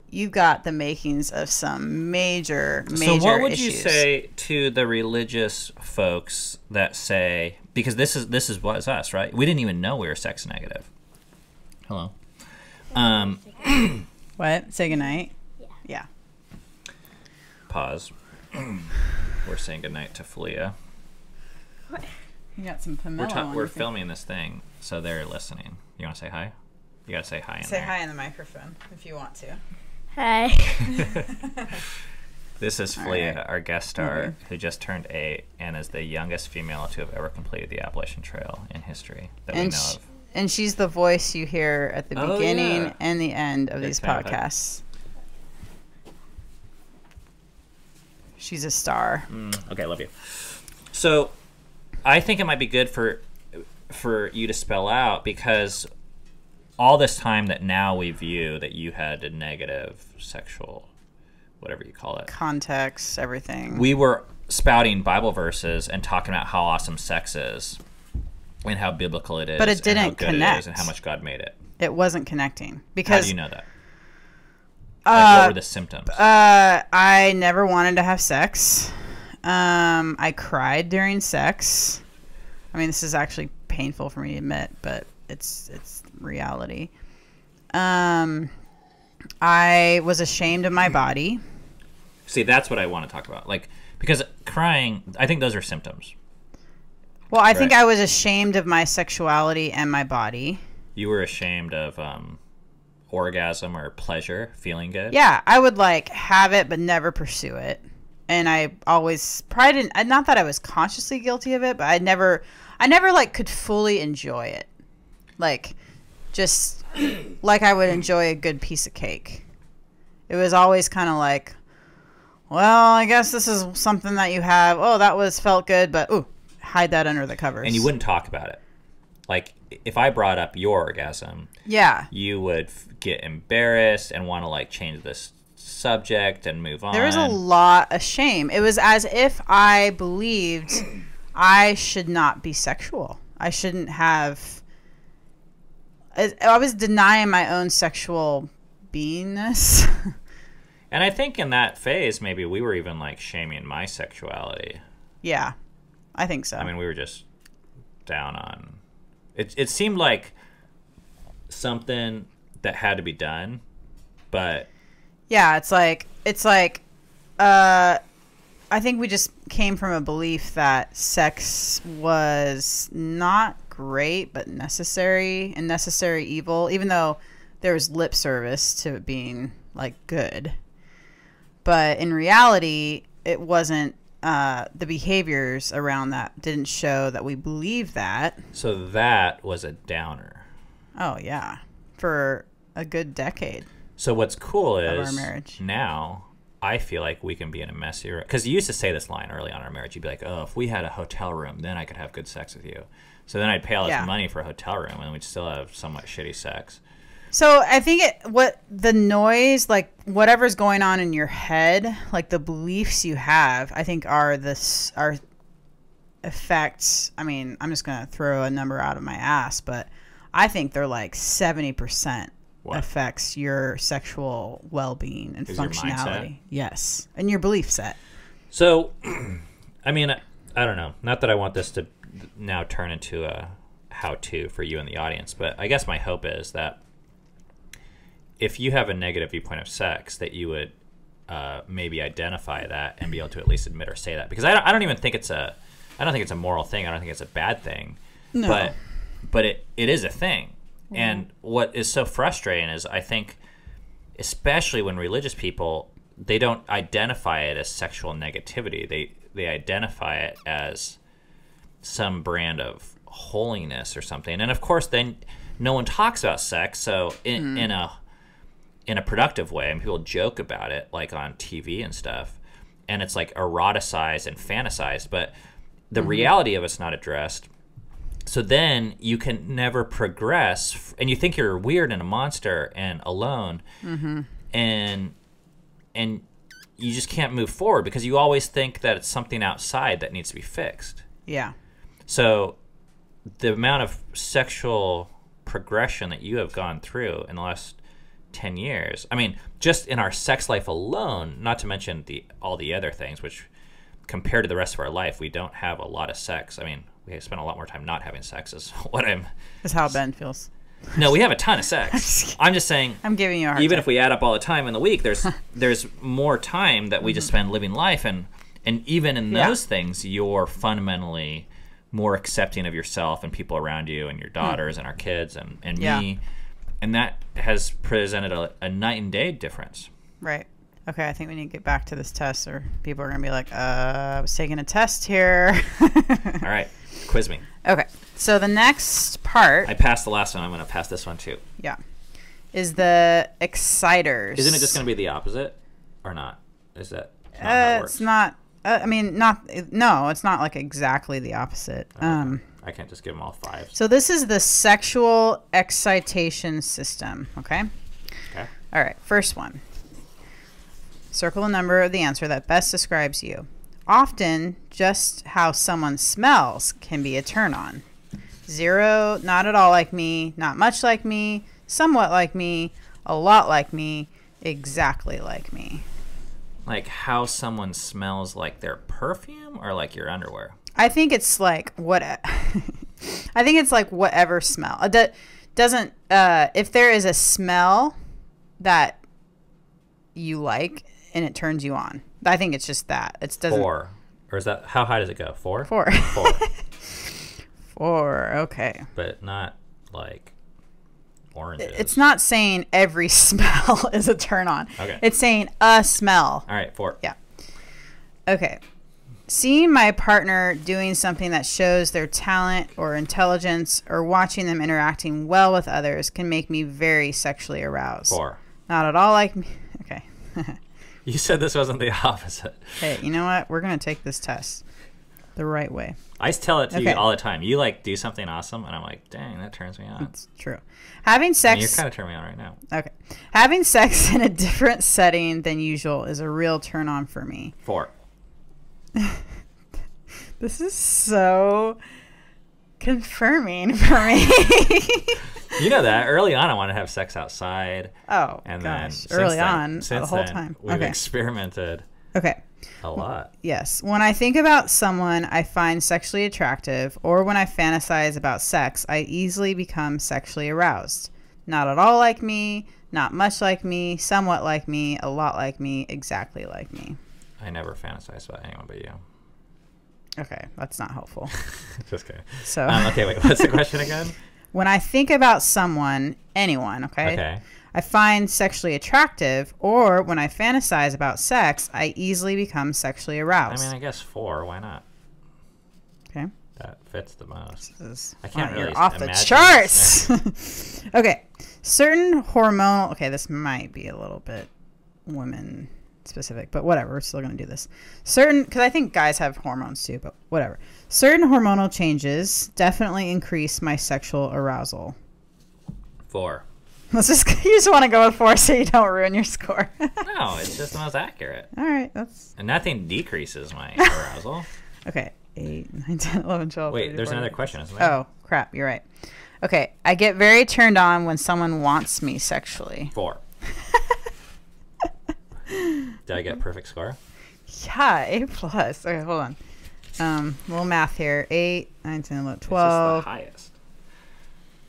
[SPEAKER 1] the makings of some major
[SPEAKER 2] So what would
[SPEAKER 1] issues.
[SPEAKER 2] you say to the religious folks that say, because this is what's us, right? We didn't even know we were sex negative. Hello.
[SPEAKER 1] What? Say goodnight? Yeah.
[SPEAKER 2] Pause. We're saying goodnight to Fleia.
[SPEAKER 1] You got some pomelo.
[SPEAKER 2] We're filming this thing, so they're listening. You want to say hi? You got to say hi in there.
[SPEAKER 1] Say hi in the microphone if you want to.
[SPEAKER 3] Hi.
[SPEAKER 2] This is Fleia, our guest star, who just turned 8 and is the youngest female to have ever completed the Appalachian Trail in history that we know of.
[SPEAKER 1] And she's the voice you hear at the beginning and the end of these podcasts. She's a star.
[SPEAKER 2] Okay, I love you. So I think it might be good for you to spell out, because all this time that now we view that you had a negative sexual, whatever you call it,
[SPEAKER 1] context, everything.
[SPEAKER 2] We were spouting Bible verses and talking about how awesome sex is and how biblical it is.
[SPEAKER 1] But it didn't
[SPEAKER 2] and how good
[SPEAKER 1] connect.
[SPEAKER 2] it is and how much God made it.
[SPEAKER 1] It wasn't connecting. Because
[SPEAKER 2] how do you know that? Like, what were the symptoms?
[SPEAKER 1] I never wanted to have sex. I cried during sex. I mean, this is actually painful for me to admit, but it's reality. I was ashamed of my body.
[SPEAKER 2] See, that's what I want to talk about. Like, because crying, I think those are symptoms.
[SPEAKER 1] Well, I think I was ashamed of my sexuality and my body.
[SPEAKER 2] You were ashamed of orgasm or pleasure, feeling good?
[SPEAKER 1] Yeah, I would like have it but never pursue it. And I always probably didn't, not that I was consciously guilty of it, but I never like could fully enjoy it. Like, just like I would enjoy a good piece of cake. It was always kind of like, well, I guess this is something that you have. Oh, felt good, but hide that under the covers.
[SPEAKER 2] And you wouldn't talk about it. Like, if I brought up your orgasm, you would get embarrassed and want to like change this subject and move on.
[SPEAKER 1] There was a lot of shame. It was as if I believed I should not be sexual. I shouldn't have. I was denying my own sexual beingness.
[SPEAKER 2] And I think in that phase, maybe we were even like shaming my sexuality.
[SPEAKER 1] Yeah, I think so.
[SPEAKER 2] I mean, we were just down on it. It seemed like something that had to be done, but
[SPEAKER 1] yeah, it's like I think we just came from a belief that sex was not great but necessary, and necessary evil, even though there was lip service to it being like good. But in reality, it wasn't. The behaviors around that didn't show that we believed that.
[SPEAKER 2] So that was a downer.
[SPEAKER 1] Oh yeah, for a good decade.
[SPEAKER 2] So what's cool
[SPEAKER 1] of
[SPEAKER 2] is
[SPEAKER 1] our marriage.
[SPEAKER 2] now I feel like we can be in a messier, because you used to say this line early on in our marriage. You'd be like, oh, if we had a hotel room, then I could have good sex with you. So then I'd pay all this money for a hotel room, and we'd still have somewhat shitty sex.
[SPEAKER 1] So I think what the noise, like whatever's going on in your head, like the beliefs you have, I think are effects. I mean, I'm just gonna throw a number out of my ass, but I think they're like 70% affects your sexual well-being and functionality. Yes, and your belief set.
[SPEAKER 2] So, I mean, I don't know. Not that I want this to now turn into a how-to for you and the audience, but I guess my hope is that if you have a negative viewpoint of sex, that you would maybe identify that and be able to at least admit or say that. Because I don't even think it's a moral thing. I don't think it's a bad thing. No. But it is a thing. Mm. And what is so frustrating is I think, especially when religious people, they don't identify it as sexual negativity. They identify it as some brand of holiness or something. And of course, then no one talks about sex. So in a productive way, and people joke about it, like on TV and stuff, and it's like eroticized and fantasized, but the reality of it's not addressed. So then you can never progress, and you think you're weird and a monster and alone, and you just can't move forward because you always think that it's something outside that needs to be fixed.
[SPEAKER 1] Yeah.
[SPEAKER 2] So the amount of sexual progression that you have gone through in the last 10 years, I mean, just in our sex life alone, not to mention all the other things, which compared to the rest of our life, we don't have a lot of sex. I mean, we spend a lot more time not having sex is what
[SPEAKER 1] That's how Ben feels.
[SPEAKER 2] No, we have a ton of sex. I'm just saying.
[SPEAKER 1] I'm giving you a hard
[SPEAKER 2] even
[SPEAKER 1] time.
[SPEAKER 2] If we add up all the time in the week, there's more time that we just spend living life, and even in those things, you're fundamentally more accepting of yourself and people around you and your daughters and our kids and me, and that has presented a night and day difference.
[SPEAKER 1] Right. Okay, I think we need to get back to this test, or people are going to be like, I was taking a test here.
[SPEAKER 2] All right, quiz me.
[SPEAKER 1] Okay, so the next part...
[SPEAKER 2] I passed the last one. I'm going to pass this one, too.
[SPEAKER 1] Yeah. Is the exciters.
[SPEAKER 2] Isn't it just going to be the opposite, or not? Is that not how it works?
[SPEAKER 1] It's not... no, it's not like exactly the opposite.
[SPEAKER 2] Okay. I can't just give them all 5.
[SPEAKER 1] So this is the sexual excitation system, okay?
[SPEAKER 2] Okay.
[SPEAKER 1] All right, first one. Circle a number of the answer that best describes you. Often, just how someone smells can be a turn on. 0, not at all like me, not much like me, somewhat like me, a lot like me, exactly like me.
[SPEAKER 2] Like how someone smells, like their perfume or like your underwear?
[SPEAKER 1] I think it's like I think it's like whatever smell. Doesn't if there is a smell that you like and it turns you on. I think it's just that. It doesn't.
[SPEAKER 2] 4. Or is that, how high does it go? 4?
[SPEAKER 1] 4.
[SPEAKER 2] 4.
[SPEAKER 1] 4. Okay.
[SPEAKER 2] But not like oranges.
[SPEAKER 1] It's not saying every smell is a turn on.
[SPEAKER 2] Okay.
[SPEAKER 1] It's saying a smell.
[SPEAKER 2] All right, 4.
[SPEAKER 1] Yeah. Okay. Seeing my partner doing something that shows their talent or intelligence, or watching them interacting well with others, can make me very sexually aroused.
[SPEAKER 2] 4.
[SPEAKER 1] Not at all like me. Okay.
[SPEAKER 2] You said this wasn't the opposite.
[SPEAKER 1] Hey, you know what? We're going to take this test the right way.
[SPEAKER 2] I tell it to you all the time. You like do something awesome, and I'm like, dang, that turns me on.
[SPEAKER 1] It's true. Having sex...
[SPEAKER 2] And you're kind of turning me on right now.
[SPEAKER 1] Okay. Having sex in a different setting than usual is a real turn on for me.
[SPEAKER 2] 4.
[SPEAKER 1] This is so confirming for me.
[SPEAKER 2] You know that early on I want to have sex outside.
[SPEAKER 1] Oh,
[SPEAKER 2] and
[SPEAKER 1] gosh.
[SPEAKER 2] Then,
[SPEAKER 1] early on, the whole time.
[SPEAKER 2] We've experimented a lot.
[SPEAKER 1] Yes. When I think about someone I find sexually attractive, or when I fantasize about sex, I easily become sexually aroused. Not at all like me, not much like me, somewhat like me, a lot like me, exactly like me.
[SPEAKER 2] I never fantasize about anyone but you.
[SPEAKER 1] Okay, that's not helpful.
[SPEAKER 2] Just kidding.
[SPEAKER 1] So
[SPEAKER 2] okay, wait, what's the question again?
[SPEAKER 1] When I think about someone, anyone, okay, I find sexually attractive, or when I fantasize about sex, I easily become sexually aroused.
[SPEAKER 2] I mean, I guess 4. Why not?
[SPEAKER 1] Okay.
[SPEAKER 2] That fits the most.
[SPEAKER 1] I
[SPEAKER 2] can't really
[SPEAKER 1] off the charts. Okay. Certain hormonal... Okay, this might be a little bit women specific, but whatever. We're still going to do this. Because I think guys have hormones too, but whatever. Certain hormonal changes definitely increase my sexual arousal.
[SPEAKER 2] 4.
[SPEAKER 1] You just want to go with 4 so you don't ruin your score.
[SPEAKER 2] No, it's just the most accurate.
[SPEAKER 1] All right,
[SPEAKER 2] and nothing decreases my arousal.
[SPEAKER 1] Okay, 8, 9, 10, 11, 12.
[SPEAKER 2] Wait,
[SPEAKER 1] 13,
[SPEAKER 2] there's
[SPEAKER 1] 14,
[SPEAKER 2] another question, isn't there?
[SPEAKER 1] Oh, crap, you're right. Okay, I get very turned on when someone wants me sexually.
[SPEAKER 2] 4. Did I get a perfect score?
[SPEAKER 1] Yeah, A+. Okay, hold on. Little math here. 8, 9, 10, 11, 12.
[SPEAKER 2] It's just the highest.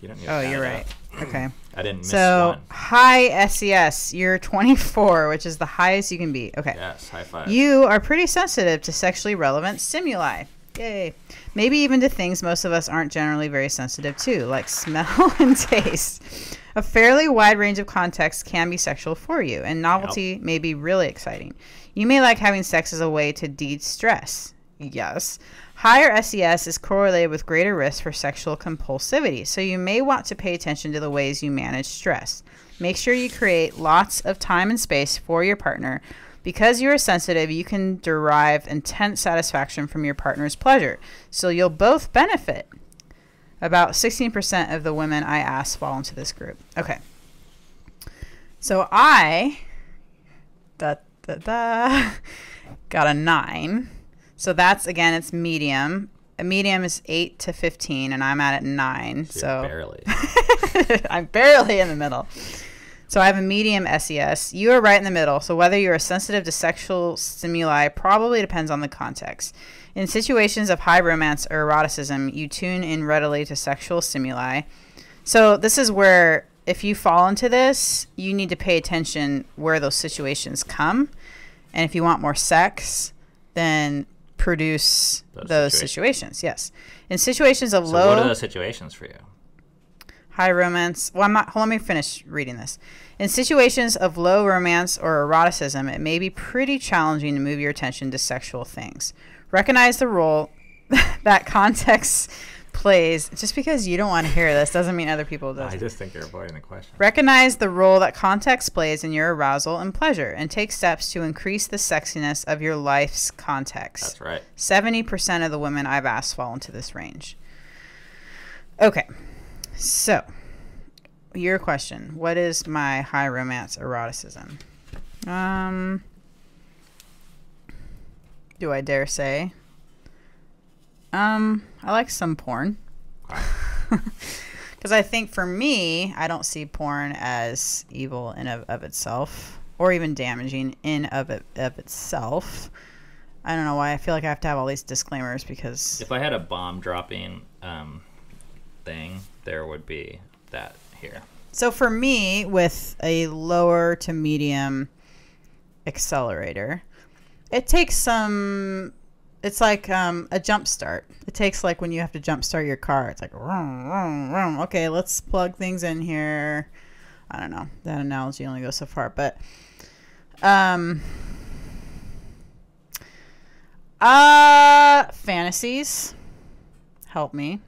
[SPEAKER 2] You don't need to
[SPEAKER 1] Oh,
[SPEAKER 2] count
[SPEAKER 1] you're
[SPEAKER 2] it
[SPEAKER 1] right.
[SPEAKER 2] up.
[SPEAKER 1] Okay.
[SPEAKER 2] I didn't miss
[SPEAKER 1] So,
[SPEAKER 2] one.
[SPEAKER 1] high SES. You're 24, which is the highest you can be. Okay.
[SPEAKER 2] Yes, high five.
[SPEAKER 1] You are pretty sensitive to sexually relevant stimuli. Yay. Maybe even to things most of us aren't generally very sensitive to, like smell and taste. A fairly wide range of contexts can be sexual for you, and novelty may be really exciting. You may like having sex as a way to de-stress. Yes. Higher SES is correlated with greater risk for sexual compulsivity, so you may want to pay attention to the ways you manage stress. Make sure you create lots of time and space for your partner. Because you are sensitive, you can derive intense satisfaction from your partner's pleasure, so you'll both benefit. About 16% of the women I asked fall into this group. Okay. So I got a 9. So that's, again, it's medium. A medium is 8 to 15, and I'm at 9. So
[SPEAKER 2] barely.
[SPEAKER 1] I'm barely in the middle. So I have a medium SES. You are right in the middle. So whether you are sensitive to sexual stimuli probably depends on the context. In situations of high romance or eroticism, you tune in readily to sexual stimuli. So this is where, if you fall into this, you need to pay attention where those situations come. And if you want more sex, then produce those situations. Yes. In situations of low...
[SPEAKER 2] what are those situations for you?
[SPEAKER 1] High romance. Well, let me finish reading this. In situations of low romance or eroticism, it may be pretty challenging to move your attention to sexual things. Recognize the role that context plays. Just because you don't want to hear this doesn't mean other people do.
[SPEAKER 2] I just think you're avoiding the question.
[SPEAKER 1] Recognize the role that context plays in your arousal and pleasure, and take steps to increase the sexiness of your life's context.
[SPEAKER 2] That's right.
[SPEAKER 1] 70% of the women I've asked fall into this range. Okay. So, your question. What is my high romance eroticism? Do I dare say? I like some porn. Because I think for me, I don't see porn as evil in of itself, or even damaging in of itself. I don't know why I feel like I have to have all these disclaimers, because
[SPEAKER 2] if I had a bomb dropping thing, there would be that here. So
[SPEAKER 1] for me, with a lower to medium accelerator, it takes some... It's like a jump start. It takes like when you have to jump start your car. It's like, vroom, vroom, vroom. Okay, let's plug things in here. I don't know. That analogy only goes so far. But fantasies help me.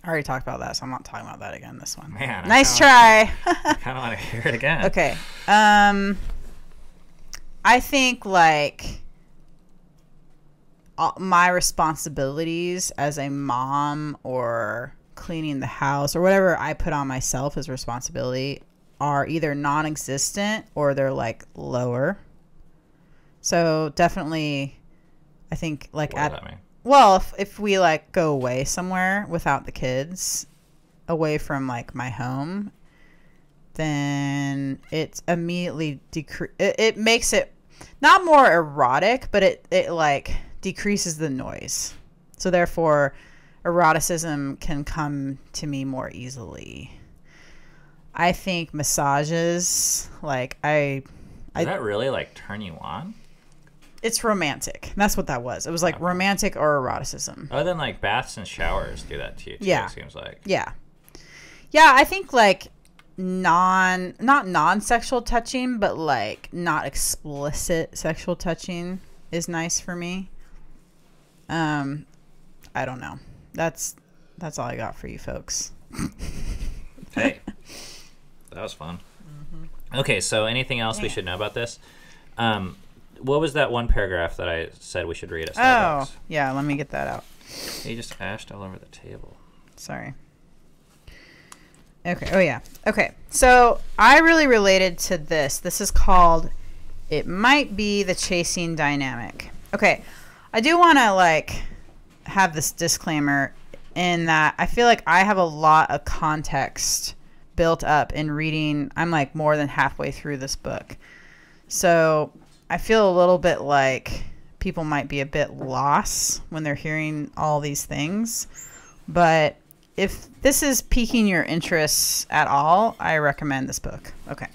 [SPEAKER 1] I already talked about that, so I'm not talking about that again this one.
[SPEAKER 2] Man,
[SPEAKER 1] nice try.
[SPEAKER 2] I kind of want to hear it again.
[SPEAKER 1] Okay. I think like... my responsibilities as a mom or cleaning the house or whatever I put on myself as responsibility are either non-existent or they're like lower. So definitely, I think like
[SPEAKER 2] what does that mean?
[SPEAKER 1] Well, if we like go away somewhere without the kids, away from like my home, then it immediately it makes it not more erotic, but it like decreases the noise. So therefore, eroticism can come to me more easily. I think massages, like Does
[SPEAKER 2] that really like turn you on?
[SPEAKER 1] It's romantic. That's what that was. It was like romantic or eroticism.
[SPEAKER 2] Other than like baths and showers do that to you too,
[SPEAKER 1] yeah.
[SPEAKER 2] It seems like.
[SPEAKER 1] Yeah. Yeah, I think like not non-sexual touching, but like not explicit sexual touching is nice for me. I don't know. That's all I got for you folks.
[SPEAKER 2] Hey, was fun. Okay, so anything else we should know about this? What was that one paragraph that I said we should read at Starbucks?
[SPEAKER 1] Oh, yeah, let me get that out.
[SPEAKER 2] You just ashed all over the table.
[SPEAKER 1] Sorry. Okay, oh yeah. Okay, so I really related to this. This is called, it might be the chasing dynamic. Okay, I do want to, like, have this disclaimer in that I feel like I have a lot of context built up in reading. I'm, like, more than halfway through this book. So I feel a little bit like people might be a bit lost when they're hearing all these things. But if this is piquing your interests at all, I recommend this book. Okay.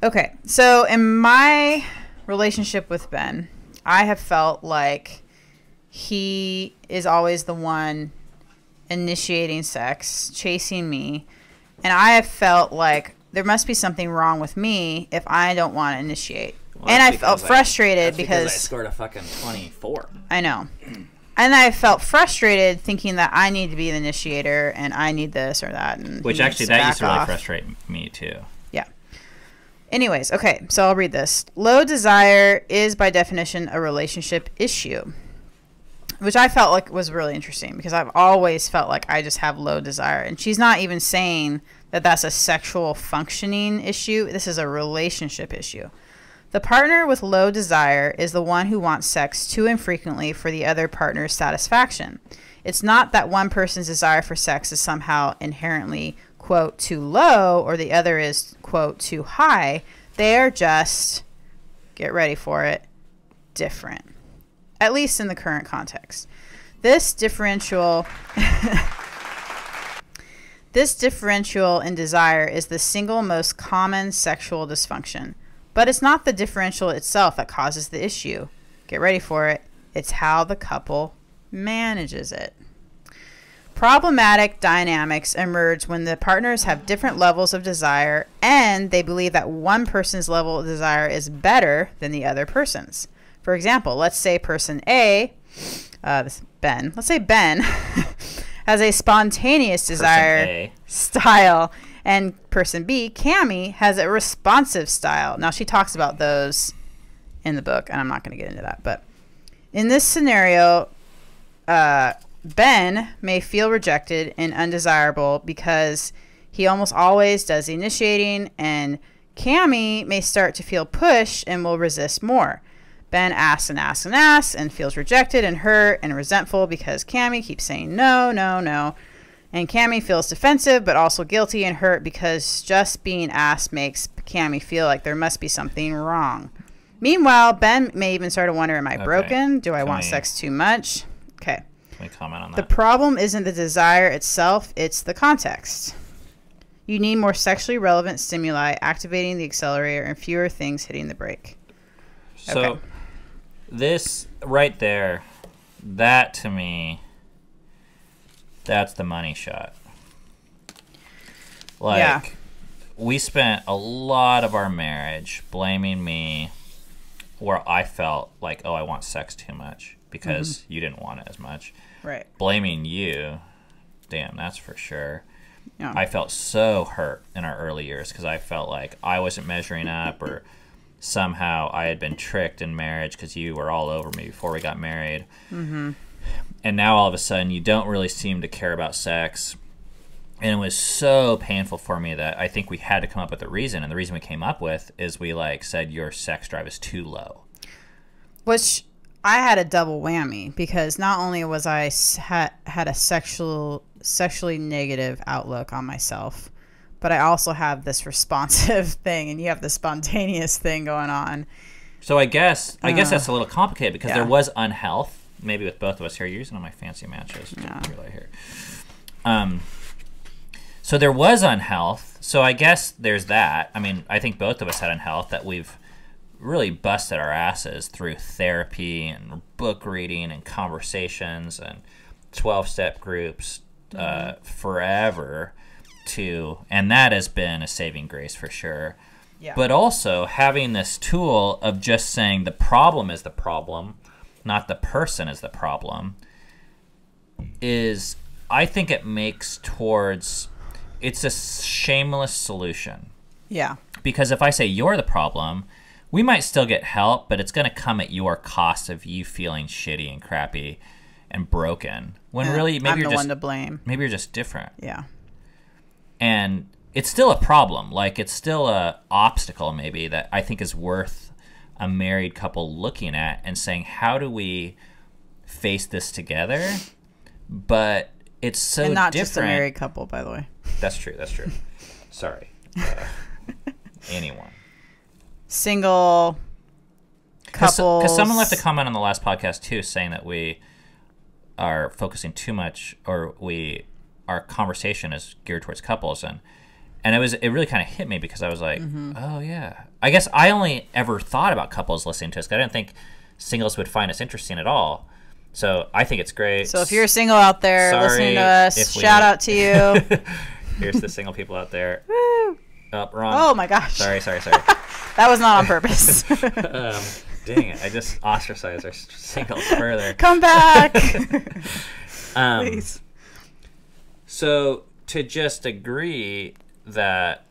[SPEAKER 1] Okay. So in my relationship with Ben, I have felt like he is always the one initiating sex, chasing me. And I have felt like there must be something wrong with me if I don't want to initiate. Well, and I felt frustrated because
[SPEAKER 2] I scored a fucking 24.
[SPEAKER 1] I know. And I felt frustrated thinking that I need to be the initiator and I need this or that. And
[SPEAKER 2] which actually, that used to really frustrate me too.
[SPEAKER 1] Yeah. Anyways, okay, so I'll read this. Low desire is by definition a relationship issue, which I felt like was really interesting because I've always felt like I just have low desire. And she's not even saying that that's a sexual functioning issue. This is a relationship issue. The partner with low desire is the one who wants sex too infrequently for the other partner's satisfaction. It's not that one person's desire for sex is somehow inherently, quote, too low or the other is, quote, too high. They are just, get ready for it, different. At least in the current context. This differential in desire is the single most common sexual dysfunction. But it's not the differential itself that causes the issue. Get ready for it. It's how the couple manages it. Problematic dynamics emerge when the partners have different levels of desire and they believe that one person's level of desire is better than the other person's. For example, let's say person A, Ben, let's say Ben has a spontaneous desire style, and person B, Cammie, has a responsive style. Now, she talks about those in the book, and I'm not going to get into that. But in this scenario, Ben may feel rejected and undesirable because he almost always does the initiating, and Cammie may start to feel pushed and will resist more. Ben asks and asks and asks and feels rejected and hurt and resentful because Cammie keeps saying no, no, no. And Cammie feels defensive but also guilty and hurt because just being asked makes Cammie feel like there must be something wrong. Meanwhile, Ben may even start to wonder, am I broken? Do I want sex too much? Okay.
[SPEAKER 2] Can we comment on that?
[SPEAKER 1] The problem isn't the desire itself, it's the context. You need more sexually relevant stimuli activating the accelerator and fewer things hitting the brake.
[SPEAKER 2] So this right there, that to me, that's the money shot. Like, we spent a lot of our marriage blaming me where I felt like, oh, I want sex too much because you didn't want it as much.
[SPEAKER 1] Right.
[SPEAKER 2] Blaming you, damn, that's for sure.
[SPEAKER 1] Yeah.
[SPEAKER 2] I felt so hurt in our early years because I felt like I wasn't measuring up or somehow I had been tricked in marriage because you were all over me before we got married.
[SPEAKER 1] Mm-hmm.
[SPEAKER 2] And now all of a sudden you don't really seem to care about sex. And it was so painful for me that I think we had to come up with a reason. And the reason we came up with is we said your sex drive is too low.
[SPEAKER 1] Which I had a double whammy because not only was I had a sexually negative outlook on myself, but I also have this responsive thing and you have the spontaneous thing going on.
[SPEAKER 2] So I guess that's a little complicated because there was unhealth. Maybe with both of us here. You're using all my fancy matches. Here. So there was unhealth. So I guess there's that. I mean, I think both of us had unhealth that we've really busted our asses through therapy and book reading and conversations and 12-step groups forever and that has been a saving grace for sure. Yeah. But also having this tool of just saying the problem is the problem, not the person is the problem, I think it it's a shameless solution.
[SPEAKER 1] Yeah.
[SPEAKER 2] Because if I say you're the problem, we might still get help, but it's going to come at your cost of you feeling shitty and crappy and broken. When really, maybe you're just
[SPEAKER 1] one to blame.
[SPEAKER 2] Maybe you're just different.
[SPEAKER 1] Yeah.
[SPEAKER 2] And it's still a problem. Like, it's still a obstacle maybe that I think is worth a married couple looking at and saying, how do we face this together? But it's so different.
[SPEAKER 1] And not just a married couple, by the way.
[SPEAKER 2] That's true. That's true. Sorry. Anyone.
[SPEAKER 1] Single couples.
[SPEAKER 2] Because someone left a comment on the last podcast, too, saying that we are focusing too much, or our conversation is geared towards couples. And it really kind of hit me because I was like, oh, yeah. I guess I only ever thought about couples listening to us. I didn't think singles would find us interesting at all. So I think it's great.
[SPEAKER 1] So if you're single out there listening to us, shout out to you.
[SPEAKER 2] Here's the single people out there.
[SPEAKER 1] Woo!
[SPEAKER 2] Oh, wrong.
[SPEAKER 1] Oh, my gosh.
[SPEAKER 2] Sorry.
[SPEAKER 1] That was not on purpose.
[SPEAKER 2] Dang it. I just ostracized our singles further.
[SPEAKER 1] Come back. Please.
[SPEAKER 2] So to just agree that,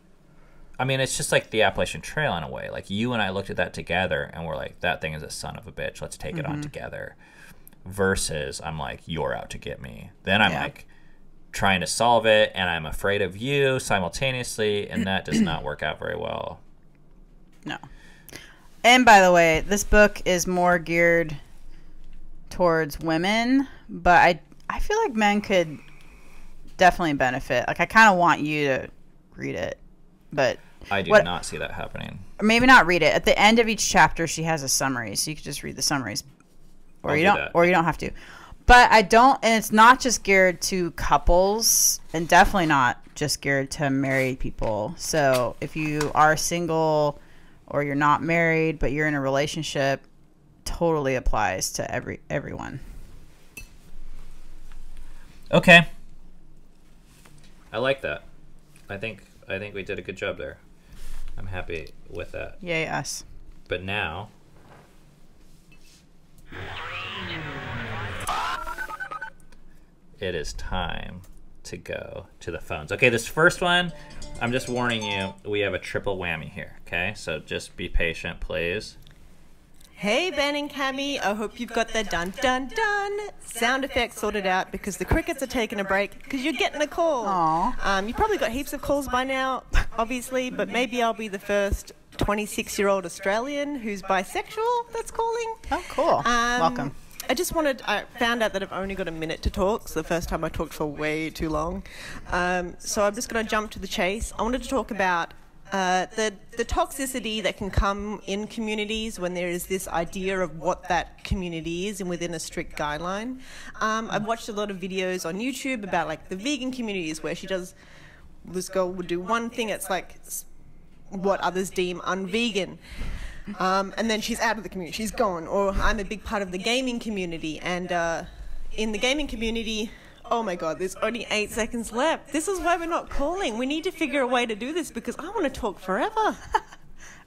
[SPEAKER 2] I mean, it's just like the Appalachian Trail in a way. Like, you and I looked at that together and we're like, that thing is a son of a bitch. Let's take it on together. Versus I'm like, you're out to get me. Then I'm like trying to solve it and I'm afraid of you simultaneously, and that does not work out very well.
[SPEAKER 1] No. And by the way, this book is more geared towards women, but I feel like men could definitely benefit. Like, I kind of want you to read it, but
[SPEAKER 2] I do not see that happening.
[SPEAKER 1] Or maybe not read it. At the end of each chapter, she has a summary, so you could just read the summaries, or you don't have to. But I don't, and it's not just geared to couples, and definitely not just geared to married people. So if you are single or you're not married but you're in a relationship, totally applies to everyone.
[SPEAKER 2] Okay. I like that. I think we did a good job there. I'm happy with that.
[SPEAKER 1] Yay us.
[SPEAKER 2] But now it is time to go to the phones. Okay, this first one, I'm just warning you, we have a triple whammy here, okay? So just be patient, please.
[SPEAKER 4] Hey, Ben and Cammy, I hope you've got the dun dun dun sound effects sorted out because the crickets are taking a break because you're getting a call.
[SPEAKER 1] Aww.
[SPEAKER 4] You've probably got heaps of calls by now, obviously, but maybe I'll be the first 26-year-old Australian who's bisexual that's calling.
[SPEAKER 1] Oh, cool. Welcome.
[SPEAKER 4] I found out that I've only got a minute to talk. It's the first time I talked for way too long. So I'm just going to jump to the chase. I wanted to talk about the toxicity that can come in communities when there is this idea of what that community is and within a strict guideline. I've watched a lot of videos on YouTube about like the vegan communities where this girl would do one thing, it's like what others deem unvegan. And then she's out of the community, she's gone. Or I'm a big part of the gaming community, and in the gaming community, oh my god, there's only 8 seconds left. This is why we're not calling. We need to figure a way to do this because I want to talk forever.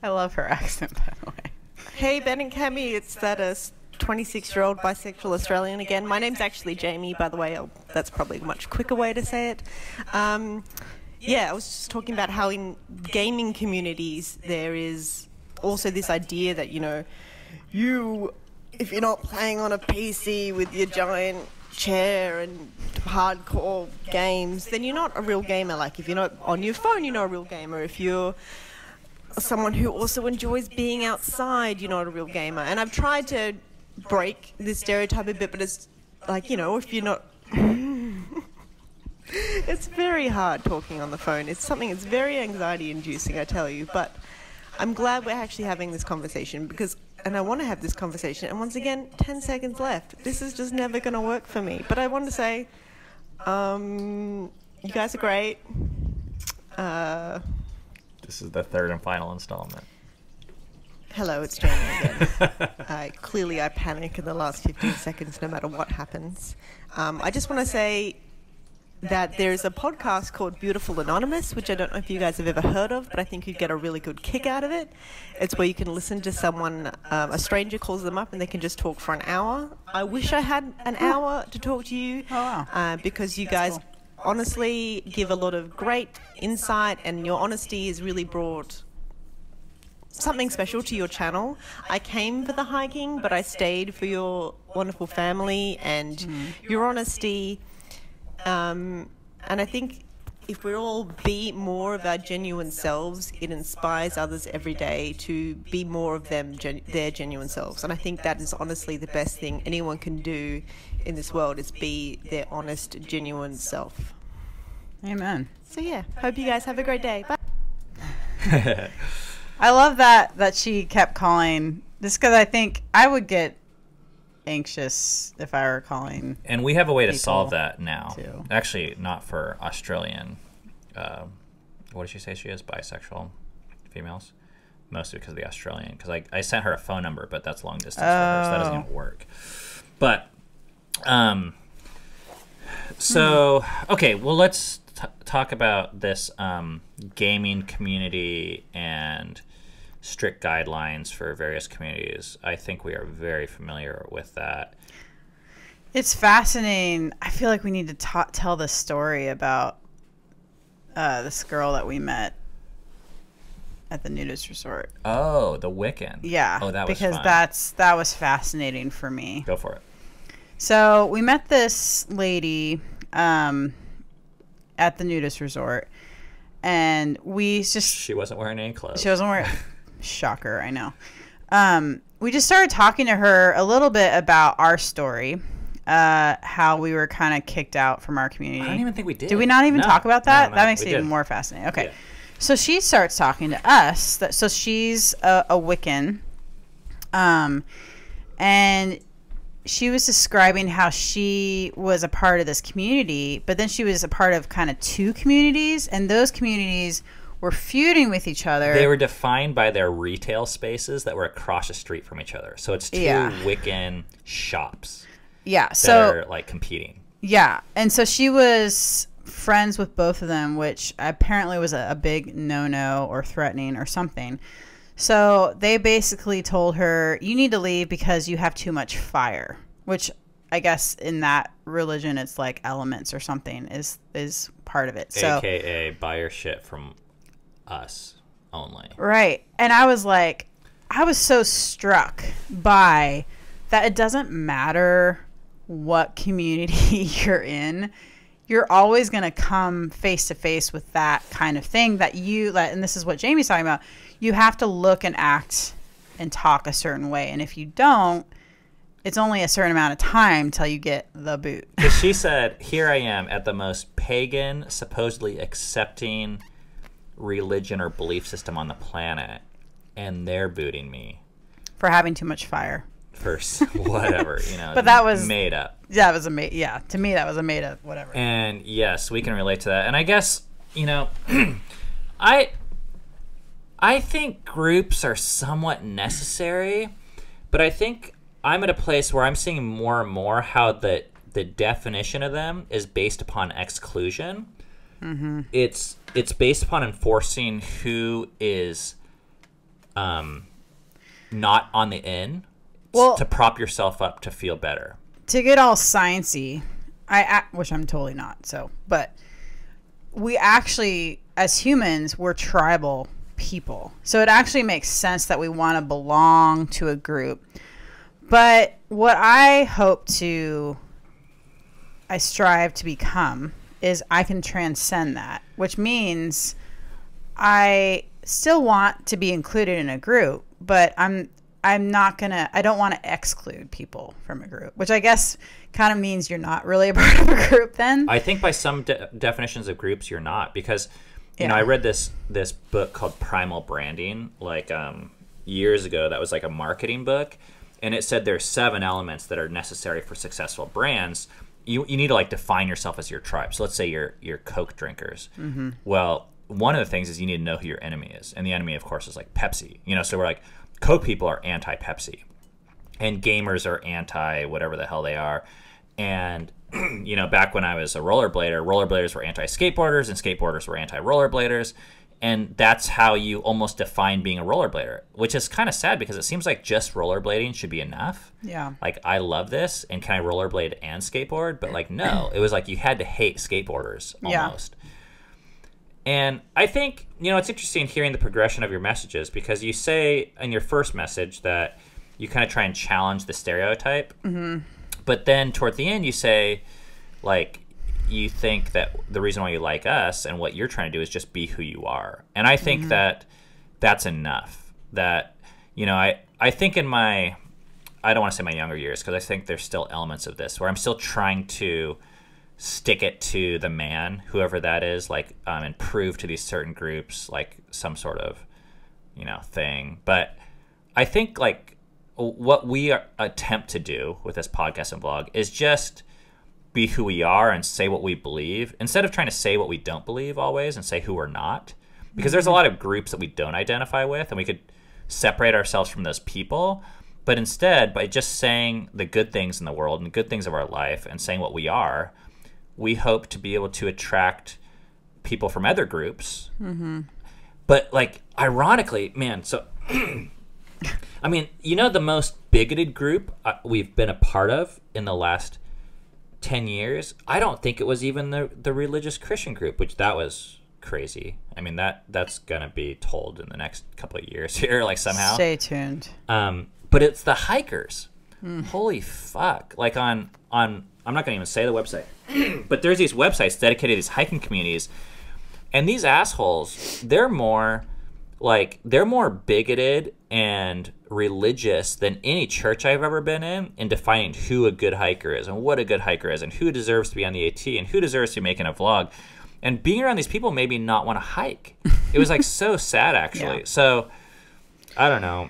[SPEAKER 1] I love her accent, by the way.
[SPEAKER 4] Hey, Ben and Cammy, it's that 26-year-old bisexual Australian again. My name's actually Jamie, by the way. That's probably a much quicker way to say it. Yeah, I was just talking about how in gaming communities there is also this idea that, if you're not playing on a PC with your giant chair and hardcore games, then you're not a real gamer. Like, if you're not on your phone, you're not a real gamer. If you're someone who also enjoys being outside, you're not a real gamer. And I've tried to break this stereotype a bit, but it's like, if you're not... It's very hard talking on the phone. It's something that's very anxiety-inducing, I tell you, but I'm glad we're actually having this conversation and I want to have this conversation. And once again, 10 seconds left. This is just never going to work for me. But I want to say, you guys are great.
[SPEAKER 2] This is the third and final installment.
[SPEAKER 4] Hello, it's Jamie again. Clearly I panic in the last 15 seconds no matter what happens. I just want to say that there's a podcast called Beautiful Anonymous, which I don't know if you guys have ever heard of, but I think you'd get a really good kick out of it. It's where you can listen to someone, a stranger calls them up and they can just talk for an hour. I wish I had an hour to talk to you.
[SPEAKER 1] Oh, wow.
[SPEAKER 4] Because you guys honestly give a lot of great insight, and your honesty has really brought something special to your channel. I came for the hiking, but I stayed for your wonderful family and your honesty. And I think if we all be more of our genuine selves, it inspires others every day to be more of their genuine selves. And I think that is honestly the best thing anyone can do in this world, is be their honest, genuine self.
[SPEAKER 1] Amen.
[SPEAKER 4] So yeah, hope you guys have a great day. Bye.
[SPEAKER 1] I love that she kept calling, just because I think I would get anxious if I were calling.
[SPEAKER 2] And we have a way to solve that now.
[SPEAKER 1] Too.
[SPEAKER 2] Actually, not for Australian. What did she say she is? Bisexual females? Mostly because of the Australian. Because I sent her a phone number, but that's long distance for her, so that doesn't even work. But, so, okay, well, let's talk about this gaming community and strict guidelines for various communities. I think we are very familiar with that.
[SPEAKER 1] It's fascinating. I feel like we need to tell the story about this girl that we met at the nudist resort.
[SPEAKER 2] Oh, the Wiccan.
[SPEAKER 1] Yeah.
[SPEAKER 2] Oh, that was
[SPEAKER 1] because
[SPEAKER 2] fun.
[SPEAKER 1] that was fascinating for me.
[SPEAKER 2] Go for it.
[SPEAKER 1] So we met this lady at the nudist resort, and
[SPEAKER 2] she wasn't wearing any clothes.
[SPEAKER 1] She wasn't wearing. Shocker, I know. We just started talking to her a little bit about our story, how we were kind of kicked out from our community.
[SPEAKER 2] I don't even think we did.
[SPEAKER 1] Did we not even talk about that?
[SPEAKER 2] No,
[SPEAKER 1] That makes it
[SPEAKER 2] we
[SPEAKER 1] even
[SPEAKER 2] didn't.
[SPEAKER 1] more fascinating. Okay.
[SPEAKER 2] Yeah.
[SPEAKER 1] So she starts talking to us. So she's a Wiccan. And she was describing how she was a part of this community, but then she was a part of kind of two communities, and those communities were feuding with each other.
[SPEAKER 2] They were defined by their retail spaces that were across the street from each other. So it's two Wiccan shops.
[SPEAKER 1] Yeah.
[SPEAKER 2] That are like competing.
[SPEAKER 1] Yeah. And so she was friends with both of them, which apparently was a big no-no or threatening or something. So they basically told her, you need to leave because you have too much fire, which I guess in that religion it's like elements or something is part of it. So
[SPEAKER 2] AKA buy your shit from us only.
[SPEAKER 1] Right. And I was like, I was so struck by that. It doesn't matter what community you're in, you're always going to come face to face with that kind of thing that you let. And this is what Jamie's talking about. You have to look and act and talk a certain way. And if you don't, it's only a certain amount of time till you get the boot.
[SPEAKER 2] Because she said, here I am at the most pagan, supposedly accepting religion or belief system on the planet, and they're booting me
[SPEAKER 1] for having too much fire.
[SPEAKER 2] For whatever,
[SPEAKER 1] But that was
[SPEAKER 2] made up.
[SPEAKER 1] Yeah, it was yeah. To me, that was a made up whatever.
[SPEAKER 2] And yes, we can relate to that. And I guess I think groups are somewhat necessary, but I think I'm at a place where I'm seeing more and more how the definition of them is based upon exclusion. Mm-hmm. It's based upon enforcing who is not on the in. Well, to prop yourself up to feel better.
[SPEAKER 1] To get all sciencey, which I'm totally not. So, but we actually, as humans, we're tribal people. So it actually makes sense that we want to belong to a group. But what I strive to become is I can transcend that, which means I still want to be included in a group, but I don't want to exclude people from a group, which I guess kind of means you're not really a part of a group then.
[SPEAKER 2] I think by some definitions of groups, you're not, because, I read this book called Primal Branding, years ago. That was like a marketing book. And it said there's 7 elements that are necessary for successful brands. You need to define yourself as your tribe. So let's say you're Coke drinkers. Mm-hmm. Well, one of the things is you need to know who your enemy is. And the enemy, of course, is like Pepsi. So we're like, Coke people are anti-Pepsi, and gamers are anti-whatever the hell they are. And, back when I was a rollerblader, rollerbladers were anti-skateboarders, and skateboarders were anti-rollerbladers. and that's how you almost define being a rollerblader, which is kind of sad because it seems like just rollerblading should be enough.
[SPEAKER 1] Yeah.
[SPEAKER 2] Like, I love this, and can I rollerblade and skateboard? But, like, no. It was like you had to hate skateboarders almost. Yeah. And I think, it's interesting hearing the progression of your messages, because you say in your first message that you kind of try and challenge the stereotype. Mm-hmm. But then toward the end you say, like, you think that the reason why you like us and what you're trying to do is just be who you are. And I think that that's enough. That, I think in I don't want to say my younger years, because I think there's still elements of this where I'm still trying to stick it to the man, whoever that is, like, and prove to these certain groups, like, some sort of, thing. But I think, like, what we attempt to do with this podcast and vlog is just be who we are and say what we believe, instead of trying to say what we don't believe always and say who we're not, because there's a lot of groups that we don't identify with, and we could separate ourselves from those people. But instead, by just saying the good things in the world and the good things of our life and saying what we are, we hope to be able to attract people from other groups. Mm-hmm. But, like, ironically, man, so I mean, the most bigoted group we've been a part of in the last 10 years, I don't think it was even the religious Christian group, which that was crazy. I mean, that's gonna be told in the next couple of years here, like, somehow.
[SPEAKER 1] Stay tuned.
[SPEAKER 2] But it's the hikers. Holy fuck. Like, on I'm not gonna even say the website, but there's these websites dedicated to these hiking communities, and these assholes, they're more bigoted and religious than any church I've ever been in defining who a good hiker is and what a good hiker is and who deserves to be on the AT and who deserves to be making a vlog. And being around these people made me not want to hike. It was, like, so sad, actually. Yeah. So, I don't know.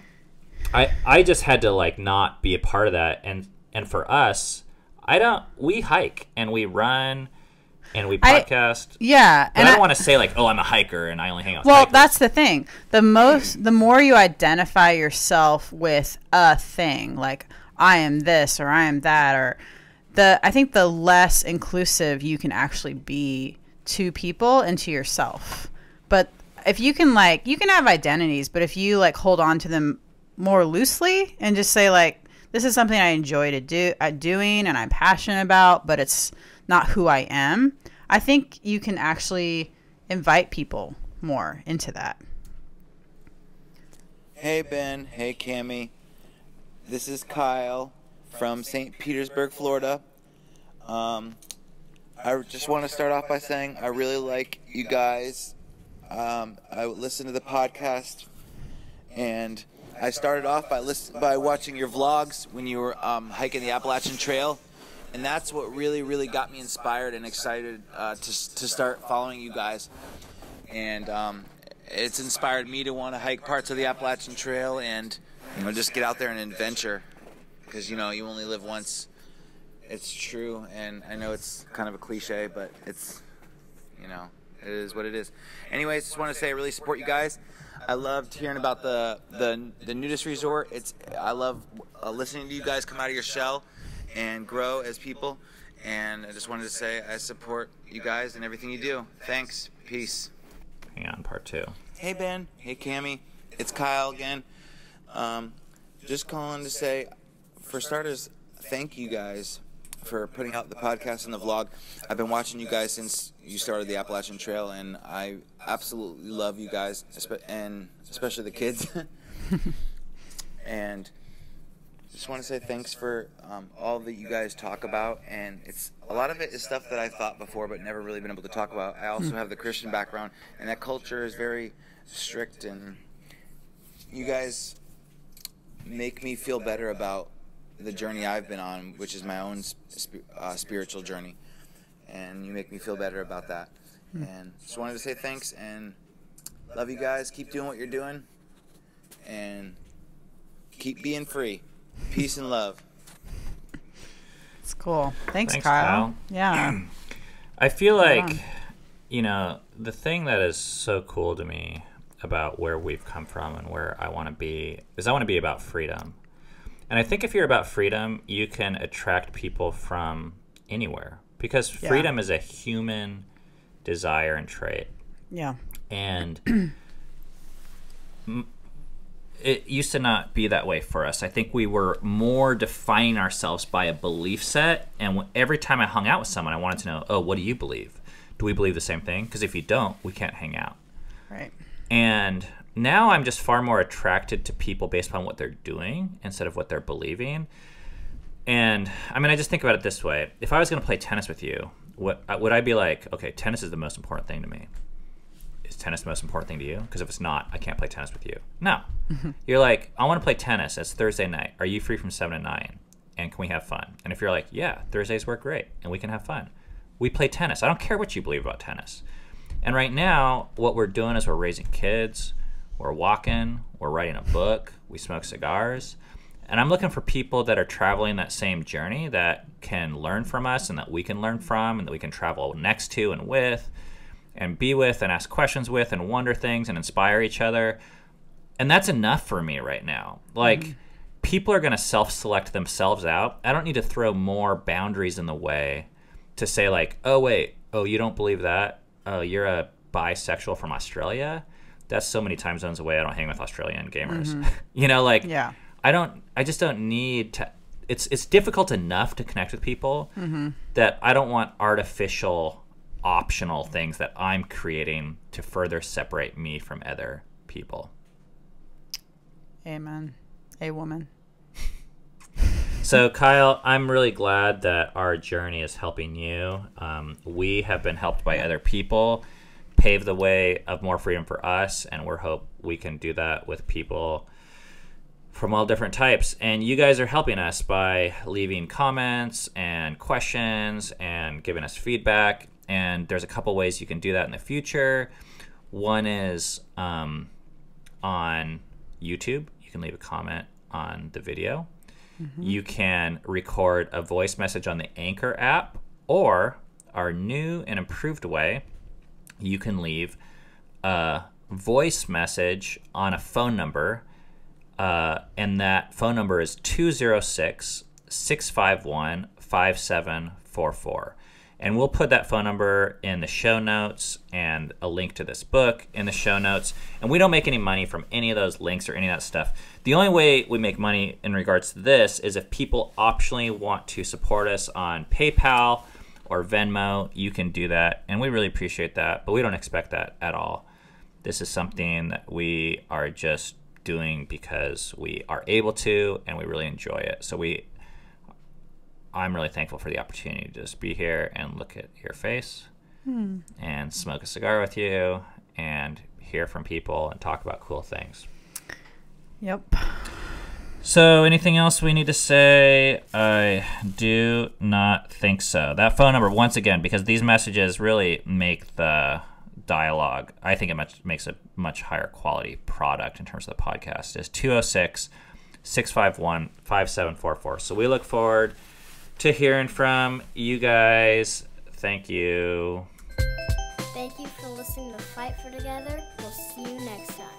[SPEAKER 2] I just had to, like, not be a part of that. And for us, we hike and we run and we podcast.
[SPEAKER 1] Yeah.
[SPEAKER 2] But I don't want to say, like, oh, I'm a hiker and I only hang out with
[SPEAKER 1] Well,
[SPEAKER 2] hikers.
[SPEAKER 1] That's the thing. The more you identify yourself with a thing, like, I am this or I am that, or I think the less inclusive you can actually be to people and to yourself. But if you can, like, you can have identities, but if you, like, hold on to them more loosely and just say, like, this is something I enjoy doing and I'm passionate about, but it's not who I am, I think you can actually invite people more into that.
[SPEAKER 5] Hey, Ben. Hey, Cammie. This is Kyle from St. Petersburg, Florida. I just want to start off by saying I really like you guys. I listened to the podcast, and I started off by watching your vlogs when you were hiking the Appalachian Trail. And that's what really, really got me inspired and excited to start following you guys. And it's inspired me to want to hike parts of the Appalachian Trail and, just get out there and adventure. Because, you only live once. It's true. And I know it's kind of a cliche, but it's, it is what it is. Anyways, just want to say I really support you guys. I loved hearing about the nudist resort. I love listening to you guys come out of your shell and grow as people, and I just wanted to say I support you guys and everything you do. Thanks. Peace.
[SPEAKER 2] Hang on, part 2.
[SPEAKER 5] Hey, Ben. Hey, Cammie. It's Kyle again. Just calling to say, for starters, thank you guys for putting out the podcast and the vlog. I've been watching you guys since you started the Appalachian Trail, and I absolutely love you guys, and especially the kids. And just want to say thanks for all that you guys talk about, and a lot of it is stuff that I thought before but never really been able to talk about. I also have the Christian background, and that culture is very strict, and you guys make me feel better about the journey I've been on, which is my own spiritual journey, and you make me feel better about that. And just wanted to say thanks, and love you guys. Keep doing what you're doing, and keep being free. Peace and love.
[SPEAKER 1] It's cool. Thanks, Kyle. Yeah.
[SPEAKER 2] I feel like, the thing that is so cool to me about where we've come from and where I want to be is I want to be about freedom. And I think if you're about freedom, you can attract people from anywhere, because freedom is a human desire and trait.
[SPEAKER 1] Yeah.
[SPEAKER 2] And it used to not be that way for us. I think we were more defining ourselves by a belief set. And every time I hung out with someone, I wanted to know, oh, what do you believe? Do we believe the same thing? Because if you don't, we can't hang out.
[SPEAKER 1] Right.
[SPEAKER 2] And now I'm just far more attracted to people based on what they're doing instead of what they're believing. And I mean, I just think about it this way. If I was going to play tennis with you, would I be like, okay, tennis is the most important thing to me? Is tennis the most important thing to you? Because if it's not, I can't play tennis with you. No. You're like, I want to play tennis. It's Thursday night. Are you free from 7 to 9? And can we have fun? And if you're like, yeah, Thursdays work great and we can have fun, we play tennis. I don't care what you believe about tennis. And right now, what we're doing is we're raising kids, we're walking, we're writing a book, we smoke cigars. And I'm looking for people that are traveling that same journey that can learn from us and that we can learn from and that we can travel next to and with and be with and ask questions with and wonder things and inspire each other. And that's enough for me right now. Like, people are going to self-select themselves out. I don't need to throw more boundaries in the way to say like, oh, wait, oh, you don't believe that? Oh, you're a bisexual from Australia? That's so many time zones away. I don't hang with Australian gamers. You know, like,
[SPEAKER 1] Yeah.
[SPEAKER 2] I just don't need to. It's difficult enough to connect with people that I don't want artificial, optional things that I'm creating to further separate me from other people.
[SPEAKER 1] Amen. A woman.
[SPEAKER 2] So, Kyle, I'm really glad that our journey is helping you. We have been helped by other people, pave the way of more freedom for us, and we hope we can do that with people from all different types. And you guys are helping us by leaving comments and questions and giving us feedback. And there's a couple ways you can do that in the future. One is on YouTube. You can leave a comment on the video. You can record a voice message on the Anchor app, or our new and improved way, you can leave a voice message on a phone number, and that phone number is 206-651-5744. And we'll put that phone number in the show notes and a link to this book in the show notes. And we don't make any money from any of those links or any of that stuff. The only way we make money in regards to this is if people optionally want to support us on PayPal or Venmo. You can do that, and we really appreciate that, but we don't expect that at all. This is something that we are just doing because we are able to, and we really enjoy it. So I'm really thankful for the opportunity to just be here and look at your face and smoke a cigar with you and hear from people and talk about cool things.
[SPEAKER 1] Yep.
[SPEAKER 2] So anything else we need to say? I do not think so. That phone number, once again, because these messages really make the dialogue, I think it makes a much higher quality product in terms of the podcast, is 206-651-5744. So we look forward to hearing from you guys. Thank you.
[SPEAKER 3] Thank you for listening to Fight for Together. We'll see you next time.